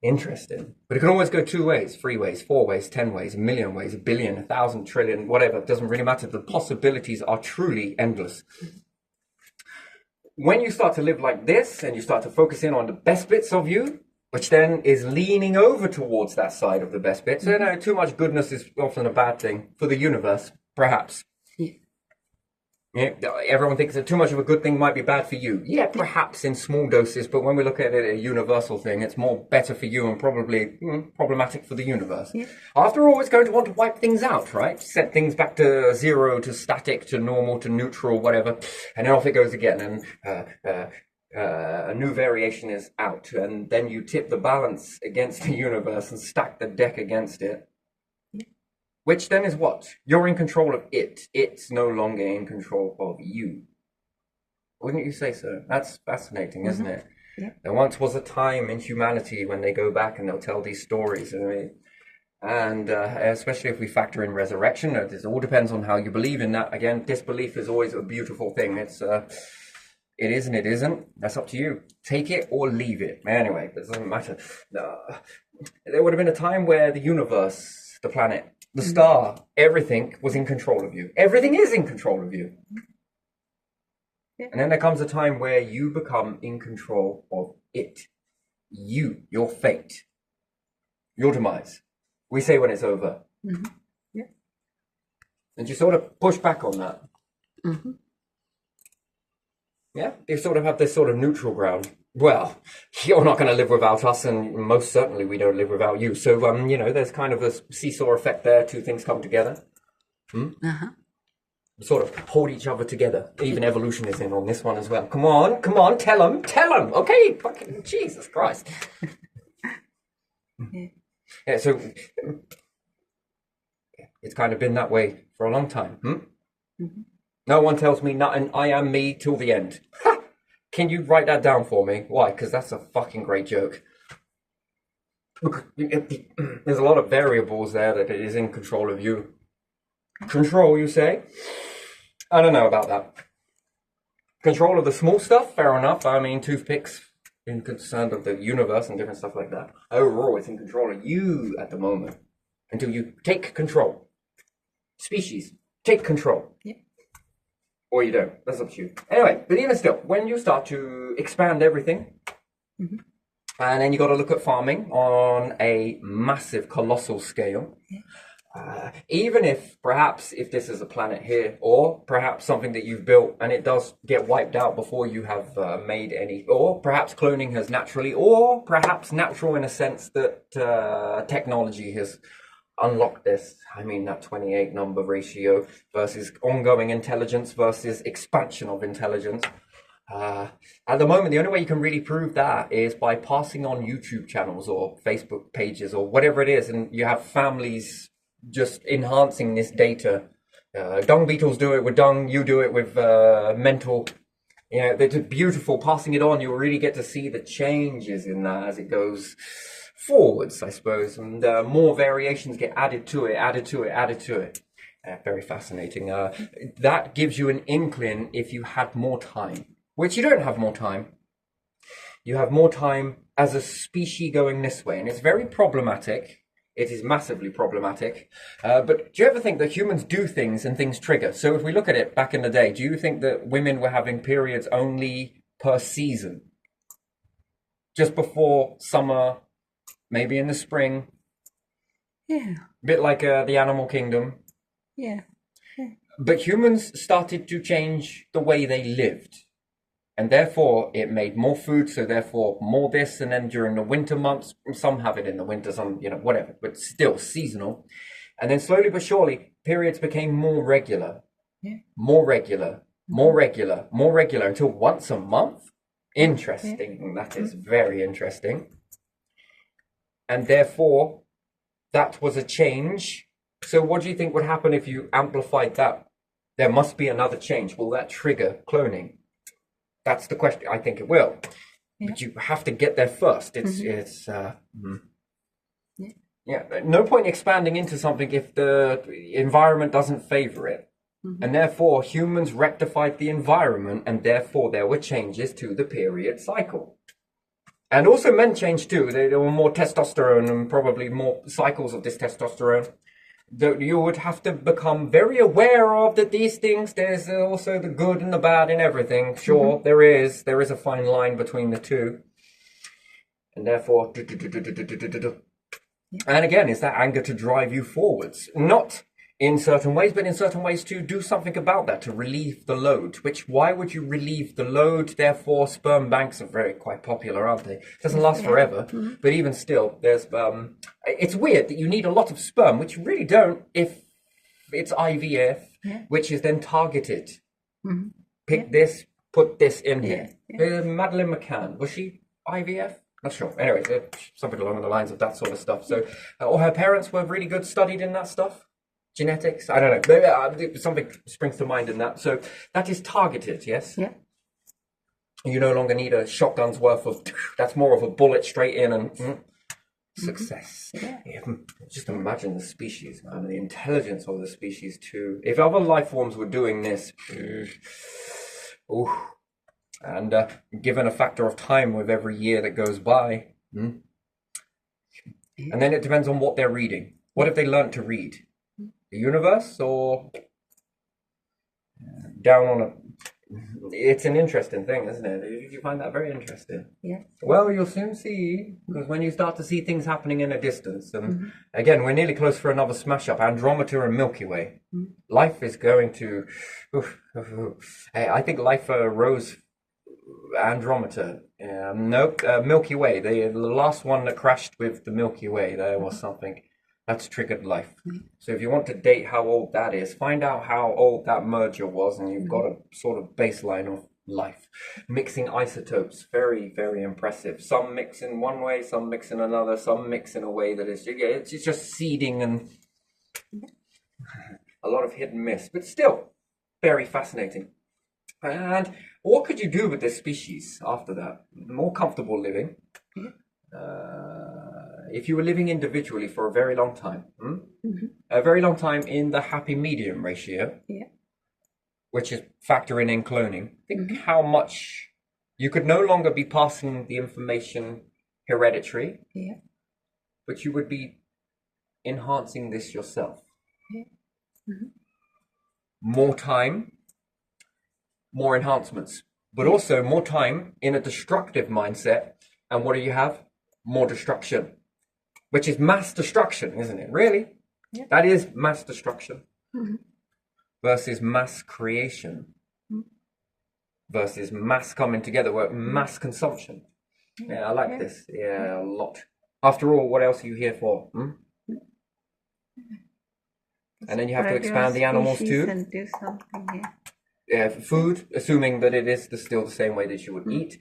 Interesting. But it can always go two ways, 3 ways, 4 ways, 10 ways, a million ways, a billion, 1,000, trillion, whatever. It doesn't really matter. The possibilities are truly endless. When you start to live like this, and you start to focus in on the best bits of you, which then is leaning over towards that side of the best bit. So too much goodness is often a bad thing for the universe, perhaps. Everyone thinks that too much of a good thing might be bad for you. Yeah, perhaps in small doses, but when we look at it a universal thing, it's more better for you and probably problematic for the universe. After all, it's going to want to wipe things out, right? Set things back to zero, to static, to normal, to neutral, whatever. And then off it goes again. And a new variation is out, and then you tip the balance against the universe and stack the deck against it. Which then is what? You're in control of it. It's no longer in control of you. Wouldn't you say so? That's fascinating, isn't it? There once was a time in humanity when they go back and they'll tell these stories. And especially if we factor in resurrection, it all depends on how you believe in that. Again, disbelief is always a beautiful thing. It is and it isn't. That's up to you. Take it or leave it. Anyway, it doesn't matter. There would have been a time where the universe, the planet, the star, everything was in control of you. Everything is in control of you. And then there comes a time where you become in control of it. You, your fate, your demise. We say when it's over. And you sort of push back on that. Yeah, you sort of have this sort of neutral ground. Well, you're not going to live without us, and most certainly we don't live without you. So, there's kind of a seesaw effect there. Two things come together. Sort of hold each other together. Even evolution is in on this one as well. Come on, tell them. Okay, fucking Jesus Christ. Yeah, so it's kind of been that way for a long time. No one tells me nothing. I am me till the end. Ha! Can you write that down for me? Why? Because that's a fucking great joke. There's a lot of variables there that it is in control of you. Control, you say? I don't know about that. Control of the small stuff, fair enough. I mean, toothpicks, in concern of the universe and different stuff like that. Overall, it's in control of you at the moment. Until you take control. Species, take control. Yeah. Or you don't. That's up to you. Anyway, but even still, when you start to expand everything, and then you got to look at farming on a massive, colossal scale. Yeah. Even if perhaps if this is a planet here, or perhaps something that you've built and it does get wiped out before you have made any, or perhaps cloning has naturally, or perhaps natural in a sense that technology has unlocked this. I mean, that 28 number ratio versus ongoing intelligence versus expansion of intelligence. At the moment, the only way you can really prove that is by passing on YouTube channels or Facebook pages or whatever it is, and you have families just enhancing this data. Dung beetles do it with dung, you do it with mental. They're just beautiful. Passing it on, you'll really get to see the changes in that as it goes forwards, I suppose, and more variations get added to it. Very fascinating. That gives you an inkling if you had more time, which you don't have more time. You have more time as a species going this way, and it's very problematic. It is massively problematic. But do you ever think that humans do things and things trigger? So if we look at it back in the day, do you think that women were having periods only per season? Just before summer, maybe in the spring? Yeah. A bit like the animal kingdom. Yeah. But humans started to change the way they lived. And therefore, it made more food, so therefore more this, and then during the winter months, some have it in the winter, some, whatever, but still seasonal. And then slowly but surely, periods became more regular. Yeah. More regular, until once a month. Interesting. Yeah. That is very interesting. And therefore, that was a change. So what do you think would happen if you amplified that? There must be another change. Will that trigger cloning? That's the question. I think it will, but you have to get there first. No point expanding into something if the environment doesn't favor it, and therefore humans rectified the environment, and therefore there were changes to the period cycle, and also men changed too. There were more testosterone and probably more cycles of this testosterone. That you would have to become very aware of that these things, there's also the good and the bad in everything. Sure, there is a fine line between the two. And therefore, and again, it's that anger to drive you forwards. Not in certain ways, but in certain ways to do something about that, to relieve the load. Why would you relieve the load? Therefore, sperm banks are quite popular, aren't they? It doesn't last forever, but even still, there's it's weird that you need a lot of sperm, which you really don't if it's IVF, which is then targeted. Pick this, put this in here. Madeleine McCann, was she IVF? Not sure. Anyway, something along the lines of that sort of stuff. So, or her parents were really good, studied in that stuff. Genetics, I don't know. Maybe something springs to mind in that. So that is targeted, yes? Yeah. You no longer need a shotgun's worth of, that's more of a bullet straight in and success. Yeah. Just imagine the species, man, the intelligence of the species too. If other life forms were doing this, and given a factor of time with every year that goes by, and then it depends on what they're reading. What if they learnt to read? The universe or down on a... It's an interesting thing, isn't it? You find that very interesting. Yeah. Well, you'll soon see, because when you start to see things happening in a distance, and again, we're nearly close for another smash up, Andromeda and Milky Way. Life is going to... I think life rose Andromeda. Nope. Milky Way. The last one that crashed with the Milky Way, there was something that's triggered life. So if you want to date how old that is, find out how old that merger was, and you've got a sort of baseline of life. Mixing isotopes, very, very impressive. Some mix in one way, some mix in another, some mix in a way that is, it's just seeding and a lot of hit and miss, but still very fascinating. And what could you do with this species after that? More comfortable living. If you were living individually for a very long time, a very long time in the happy medium ratio, which is factoring in cloning, think how much you could no longer be passing the information hereditary, but you would be enhancing this yourself. More time, more enhancements, but also more time in a destructive mindset. And what do you have? More destruction, which is mass destruction, isn't it? Really? That is mass destruction versus mass creation versus mass coming together, mass consumption. Yeah, I like this. Yeah, a lot. After all, what else are you here for? And then you have to expand the animals too. And do something, Yeah, food, assuming that it is still the same way that you would eat.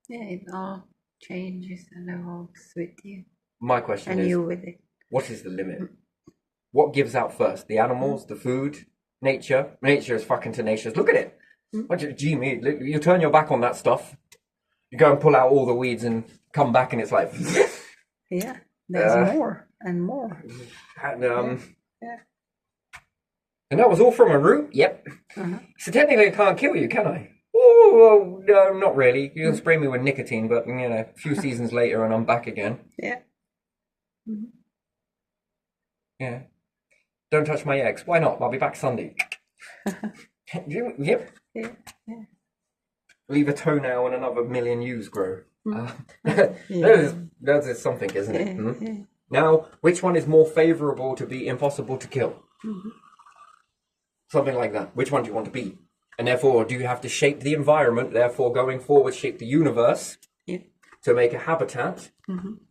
Yeah, it all changes and evolves with you. My question and is, you with it. What is the limit? What gives out first? The animals, the food, nature? Nature is fucking tenacious. Look at it. Gee, me, you turn your back on that stuff. You go and pull out all the weeds and come back and it's like... Yeah, there's more and more. And, and that was all from a root? Yep. So technically I can't kill you, can I? Oh, no, not really. You can spray me with nicotine, but, you know, a few seasons later and I'm back again. Yeah. Yeah. Don't touch my eggs. Why not? I'll be back Sunday. Yep. Yeah. Leave a toenail and another million ewes grow. That is something, isn't it? Now, which one is more favorable to be impossible to kill? Something like that. Which one do you want to be? And therefore, do you have to shape the environment, therefore going forward, shape the universe to make a habitat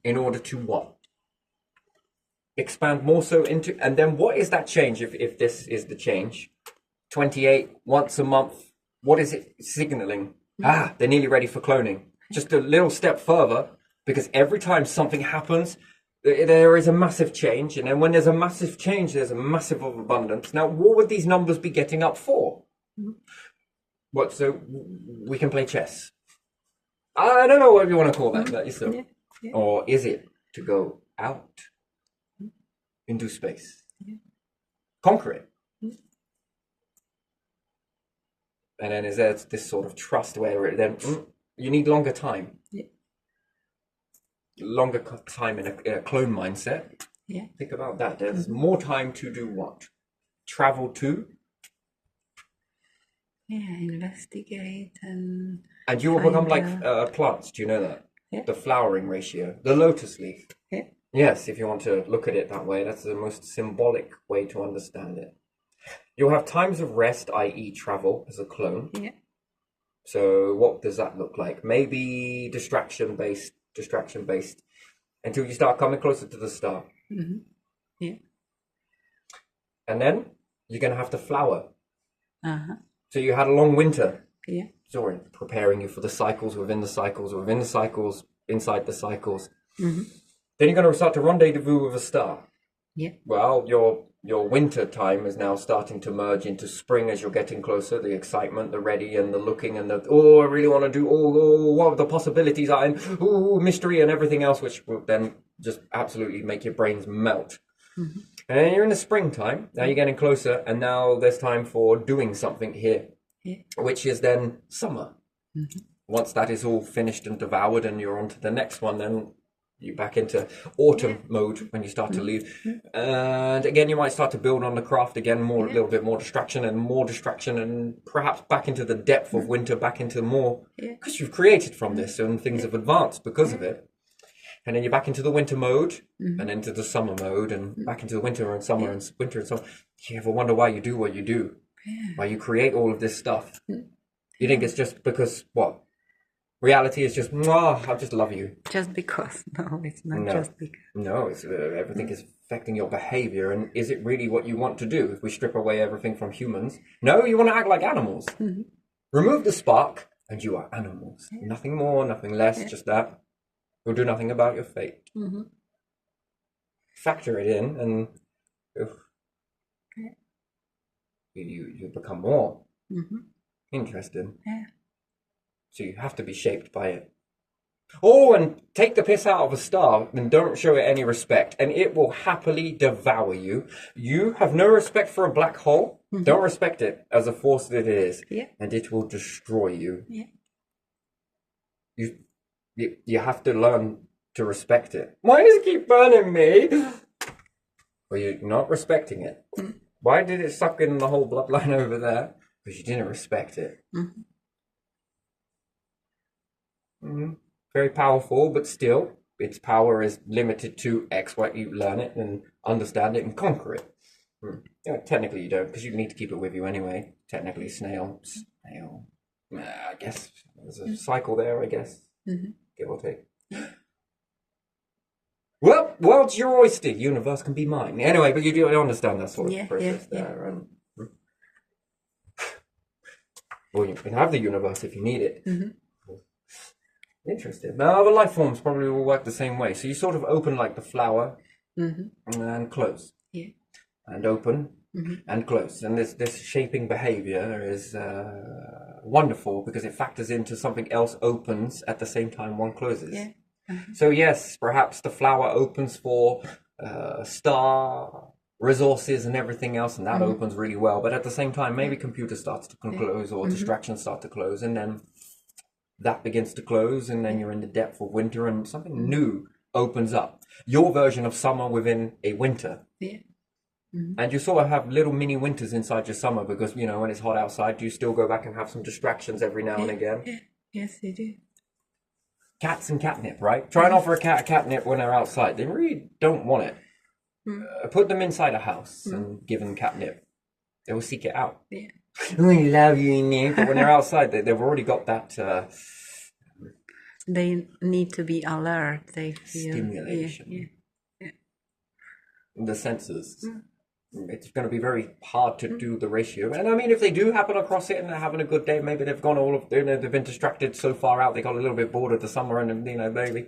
in order to what? Expand more so into, and then what is that change if this is the change? 28, once a month, what is it signaling? They're nearly ready for cloning. Just a little step further, because every time something happens, there is a massive change, and then when there's a massive change, there's a massive of abundance. Now, what would these numbers be getting up for? What, so we can play chess? I don't know what you want to call that, or is it to go out into space, conquer it? And then is there this sort of trust where then you need longer time, longer time in a clone mindset. Think about that. There's more time to do what? Travel to. Investigate and you will become like plants. Do you know that? The flowering ratio, the lotus leaf. Yes, if you want to look at it that way, that's the most symbolic way to understand it. You'll have times of rest, i.e. travel, as a clone. So what does that look like? Maybe distraction-based, until you start coming closer to the star. And then you're going to have to flower. So you had a long winter. Sorry, preparing you for the cycles within the cycles, within the cycles, inside the cycles. Then you're going to start to rendezvous with a star. Well, your winter time is now starting to merge into spring as you're getting closer. The excitement, the ready, and the looking, and the I really want to do. What the possibilities are, and mystery, and everything else, which will then just absolutely make your brains melt. And you're in the springtime. Now you're getting closer, and now there's time for doing something here, which is then summer. Once that is all finished and devoured, and you're on to the next one, then you back into autumn mode when you start to leave. And again, you might start to build on the craft again, a little bit more distraction, and perhaps back into the depth of winter, back into more, because you've created from this and things have advanced because of it. And then you're back into the winter mode and into the summer mode and back into the winter and summer and winter and summer. You ever wonder why you do what you do? Why you create all of this stuff? You think it's just because what? Reality is just, I just love you. Just because. No, it's not No. just because. No, it's everything is affecting your behavior, and is it really what you want to do? If we strip away everything from humans, no, you want to act like animals. Remove the spark, and you are animals. Nothing more, nothing less, just that. You'll do nothing about your fate. Factor it in, and you become more interested. Yeah. So you have to be shaped by it. Oh, and take the piss out of a star and don't show it any respect, and it will happily devour you. You have no respect for a black hole. Don't respect it as a force that it is, and it will destroy you. You have to learn to respect it. Why does it keep burning me? Well, you're not respecting it. Why did it suck in the whole bloodline over there? Because you didn't respect it. Very powerful, but still, its power is limited to X, Y. You learn it and understand it and conquer it. Technically you don't, because you need to keep it with you anyway. Technically, snail. I guess there's a cycle there, I guess. Give or take. Well, world's your oyster. Universe can be mine. Anyway, but you do understand that sort of process there. And, well, you can have the universe if you need it. Interesting. Now, other life forms probably will work the same way. So you sort of open like the flower and close. And open and close. And this shaping behavior is wonderful because it factors into something else opens at the same time one closes. So yes, perhaps the flower opens for star resources and everything else, and that opens really well. But at the same time, maybe computer starts to close or distractions start to close, and then that begins to close, and then you're in the depth of winter, and something new opens up. Your version of summer within a winter. And you sort of have little mini winters inside your summer because, you know, when it's hot outside, do you still go back and have some distractions every now and again? Yes, they do. Cats and catnip, right? Try and offer a cat catnip when they're outside. They really don't want it. Put them inside a house and give them catnip. They will seek it out. We love you, Nick. But when they're outside, they've already got that they need to be alert. They feel stimulation. The senses. It's going to be very hard to do the ratio. And I mean, if they do happen across it and they're having a good day, maybe they've gone they've been distracted so far out, they got a little bit bored of the summer, and, you know, maybe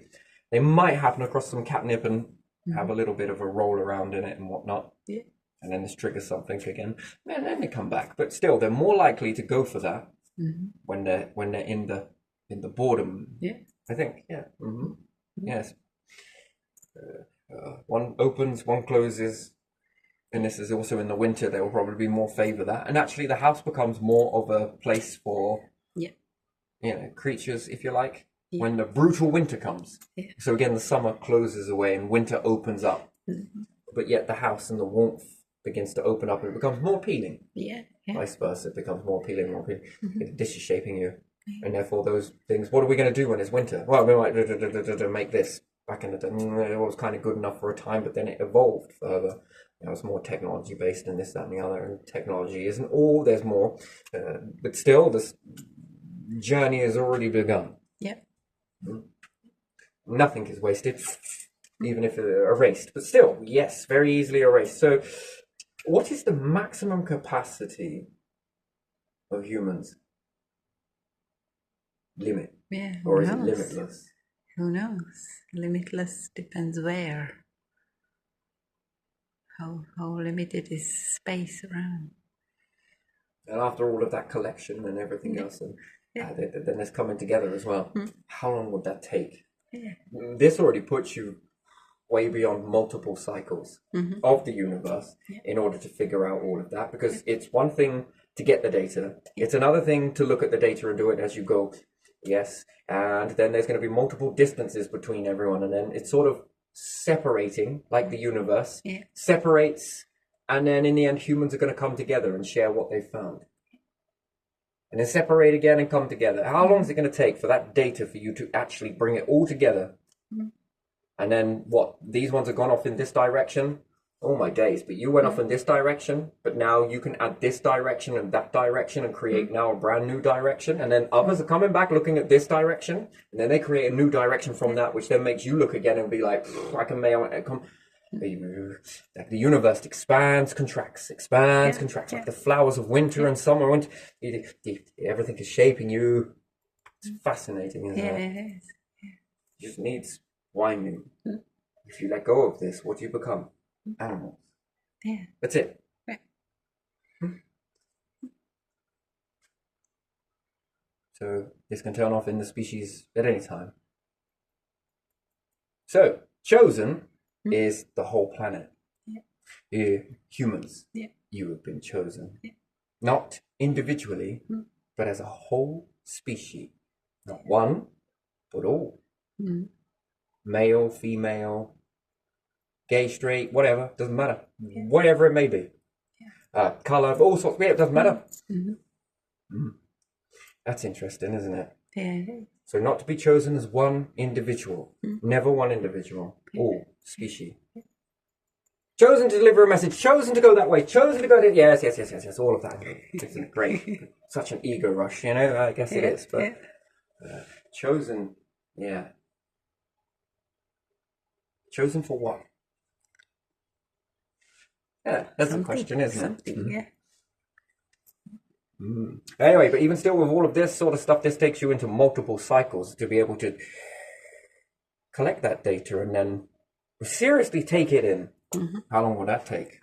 they might happen across some catnip and have a little bit of a roll around in it and whatnot. And then this triggers something again. And then they come back. But still, they're more likely to go for that when they're in the boredom. I think. Yes. One opens, one closes. And this is also in the winter, they will probably more favor that. And actually the house becomes more of a place for, you know, creatures, if you like, when the brutal winter comes. So again, the summer closes away and winter opens up. But yet the house and the warmth begins to open up and it becomes more appealing. Vice versa, it becomes more appealing. This is shaping you. And therefore those things, what are we going to do when it's winter? Well, we might make this. Back in the day, it was kind of good enough for a time, but then it evolved further. You know, it's more technology based and this, that, and the other. And technology isn't all. There's more, but still, this journey has already begun. Nothing is wasted, even if erased. But still, yes, very easily erased. So, what is the maximum capacity of humans? Limit, or is it limitless? Who knows? Limitless depends where. How limited is space around? And after all of that collection and everything else, and then it's coming together as well. How long would that take? This already puts you way beyond multiple cycles of the universe in order to figure out all of that. Because it's one thing to get the data. It's another thing to look at the data and do it as you go. Yes, and then there's going to be multiple distances between everyone, and then it's sort of separating, like the universe separates, and then in the end, humans are going to come together and share what they've found, and then separate again and come together. How long is it going to take for that data for you to actually bring it all together? And then what? These ones have gone off in this direction. Oh my days, but you went off in this direction, but now you can add this direction and that direction and create now a brand new direction. And then others are coming back looking at this direction, and then they create a new direction from that, which then makes you look again and be like, I can make the universe expands, contracts, contracts, like the flowers of winter and summer. Winter, everything is shaping you. It's fascinating, isn't it? It is. It just needs winding. If you let go of this, what do you become? Animals. Yeah. That's it. Right. So this can turn off in the species at any time. So chosen is the whole planet. Humans. You have been chosen. Not individually, but as a whole species. Not one, but all. Male, female, gay, straight, whatever, doesn't matter. Whatever it may be. Color, all sorts, it doesn't matter. That's interesting, isn't it? Yeah, it is. So not to be chosen as one individual. Never one individual. All species. Chosen to deliver a message, chosen to go that way, chosen to go to... Yes, all of that. Isn't it great? Such an ego rush, you know? I guess it is, but... chosen, chosen for what? Yeah, that's the question, isn't it? Anyway, but even still with all of this sort of stuff, this takes you into multiple cycles to be able to collect that data and then seriously take it in. How long will that take?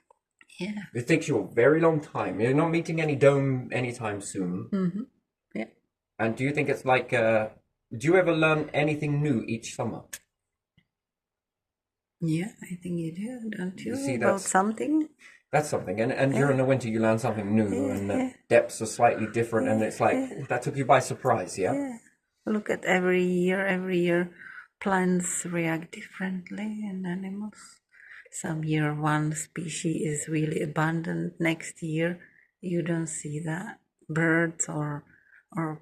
Yeah. It takes you a very long time. You're not meeting any dome anytime soon. Yeah. And do you think it's like, do you ever learn anything new each summer? Yeah, I think you do, don't you? See, About something? That's something. And during the winter, you learn something new and the depths are slightly different. And it's like, that took you by surprise, yeah? Look at every year, plants react differently and animals. Some year one species is really abundant. Next year, you don't see that. Birds or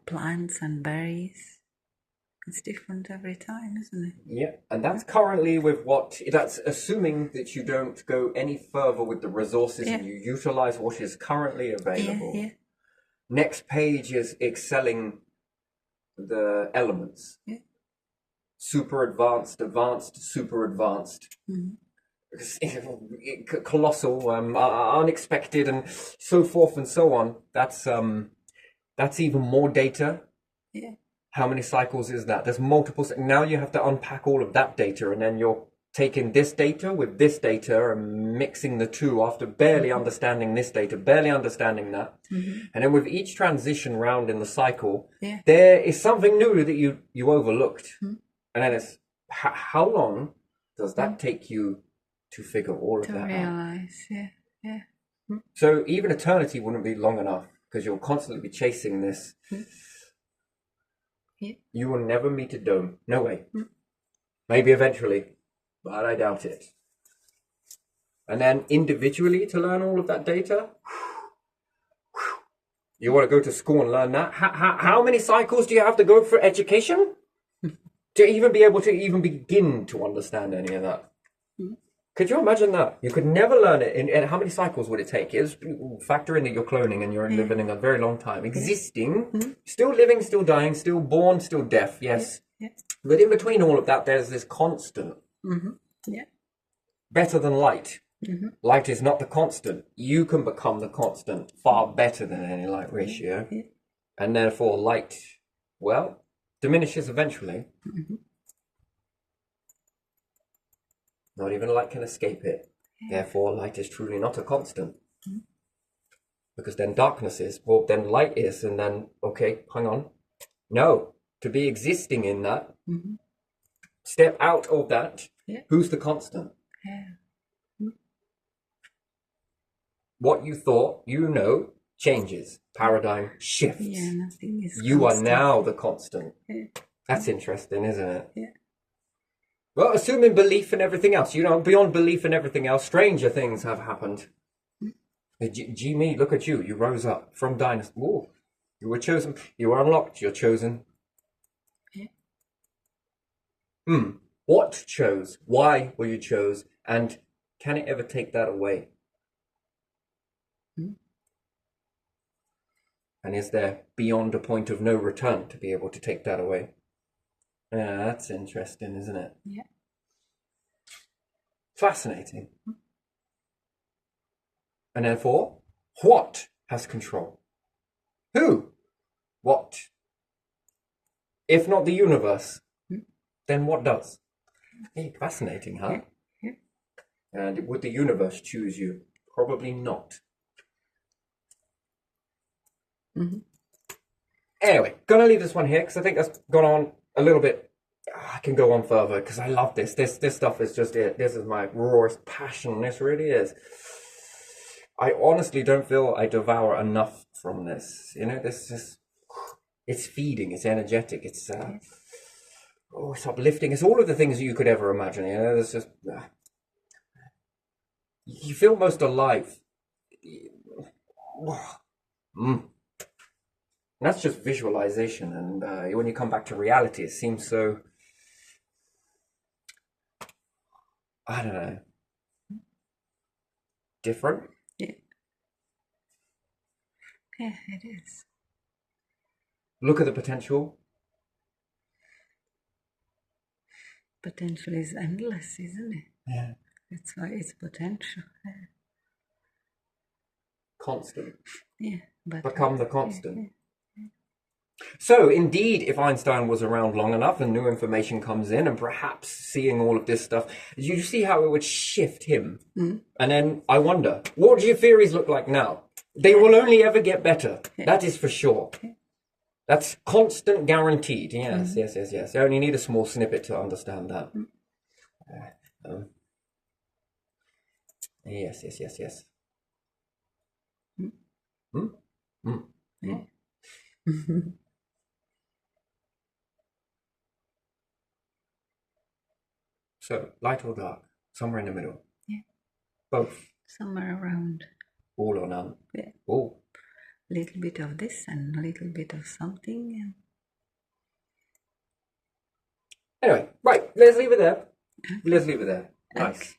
plants and berries. It's different every time, isn't it? Yeah, and that's currently with that's assuming that you don't go any further with the resources and you utilize what is currently available. Next page is excelling the elements. Super advanced, super advanced. Colossal, unexpected, and so forth and so on. That's even more data. How many cycles is that? There's multiple. Now you have to unpack all of that data, and then you're taking this data with this data and mixing the two after barely understanding this data, barely understanding that. And then with each transition round in the cycle, there is something new that you overlooked. And then it's how long does that take you to figure all of that out? Realize, So even eternity wouldn't be long enough because you'll constantly be chasing this. You will never meet a dome. No way. Maybe eventually, but I doubt it. And then individually to learn all of that data, you want to go to school and learn that? How many cycles do you have to go for education to even be able to even begin to understand any of that? Could you imagine that? You could never learn it. And how many cycles would it take? Factor in that you're cloning and you're living a very long time. Existing, still living, still dying, still born, still deaf, yes. But in between all of that, there's this constant. Better than light. Light is not the constant. You can become the constant far better than any light ratio. And therefore light, well, diminishes eventually. Not even light can escape it. Therefore, light is truly not a constant. Because then darkness is, well, then light is, and then, okay, hang on. No, to be existing in that, step out of that, who's the constant? What you thought, changes. Paradigm shifts. Nothing is You constant. are now the constant. That's interesting, isn't it? Well, assuming belief in everything else, beyond belief in everything else, stranger things have happened. Gee, look at you. You rose up from dynasty. Ooh, you were chosen. You were unlocked. You're chosen. What chose? Why were you chose? And Can it ever take that away? And is there beyond a point of no return to be able to take that away? Yeah, that's interesting, isn't it? Yeah. Fascinating. And therefore, what has control? Who? What? If not the universe, then what does? Hey, fascinating, huh? Yeah. And would the universe choose you? Probably not. Anyway, gonna leave this one here because I think that's gone on a little bit. I can go on further because I love this. This stuff is just it. This is my rawest passion. This really is. I honestly don't feel I devour enough from this. You know, this is, it's feeding, it's energetic, it's it's uplifting. It's all of the things you could ever imagine. You know, there's just you feel most alive. And that's just visualization, and when you come back to reality, it seems so, I don't know, different. Yeah. Yeah, it is. Look at the potential. Potential is endless, isn't it? Yeah. That's why it's potential. Constant. Yeah, but Become the constant. Yeah. So, indeed, if Einstein was around long enough and new information comes in, and perhaps seeing all of this stuff, you see how it would shift him. And then I wonder, what do your theories look like now? They will only ever get better. That is for sure. That's constant guaranteed. Yes, yes. I only need a small snippet to understand that. Yes. Yeah. So, light or dark? Somewhere in the middle? Yeah. Both? Somewhere around. All or none? Yeah. All? Little bit of this and a little bit of something. Anyway, right, let's leave it there. Nice.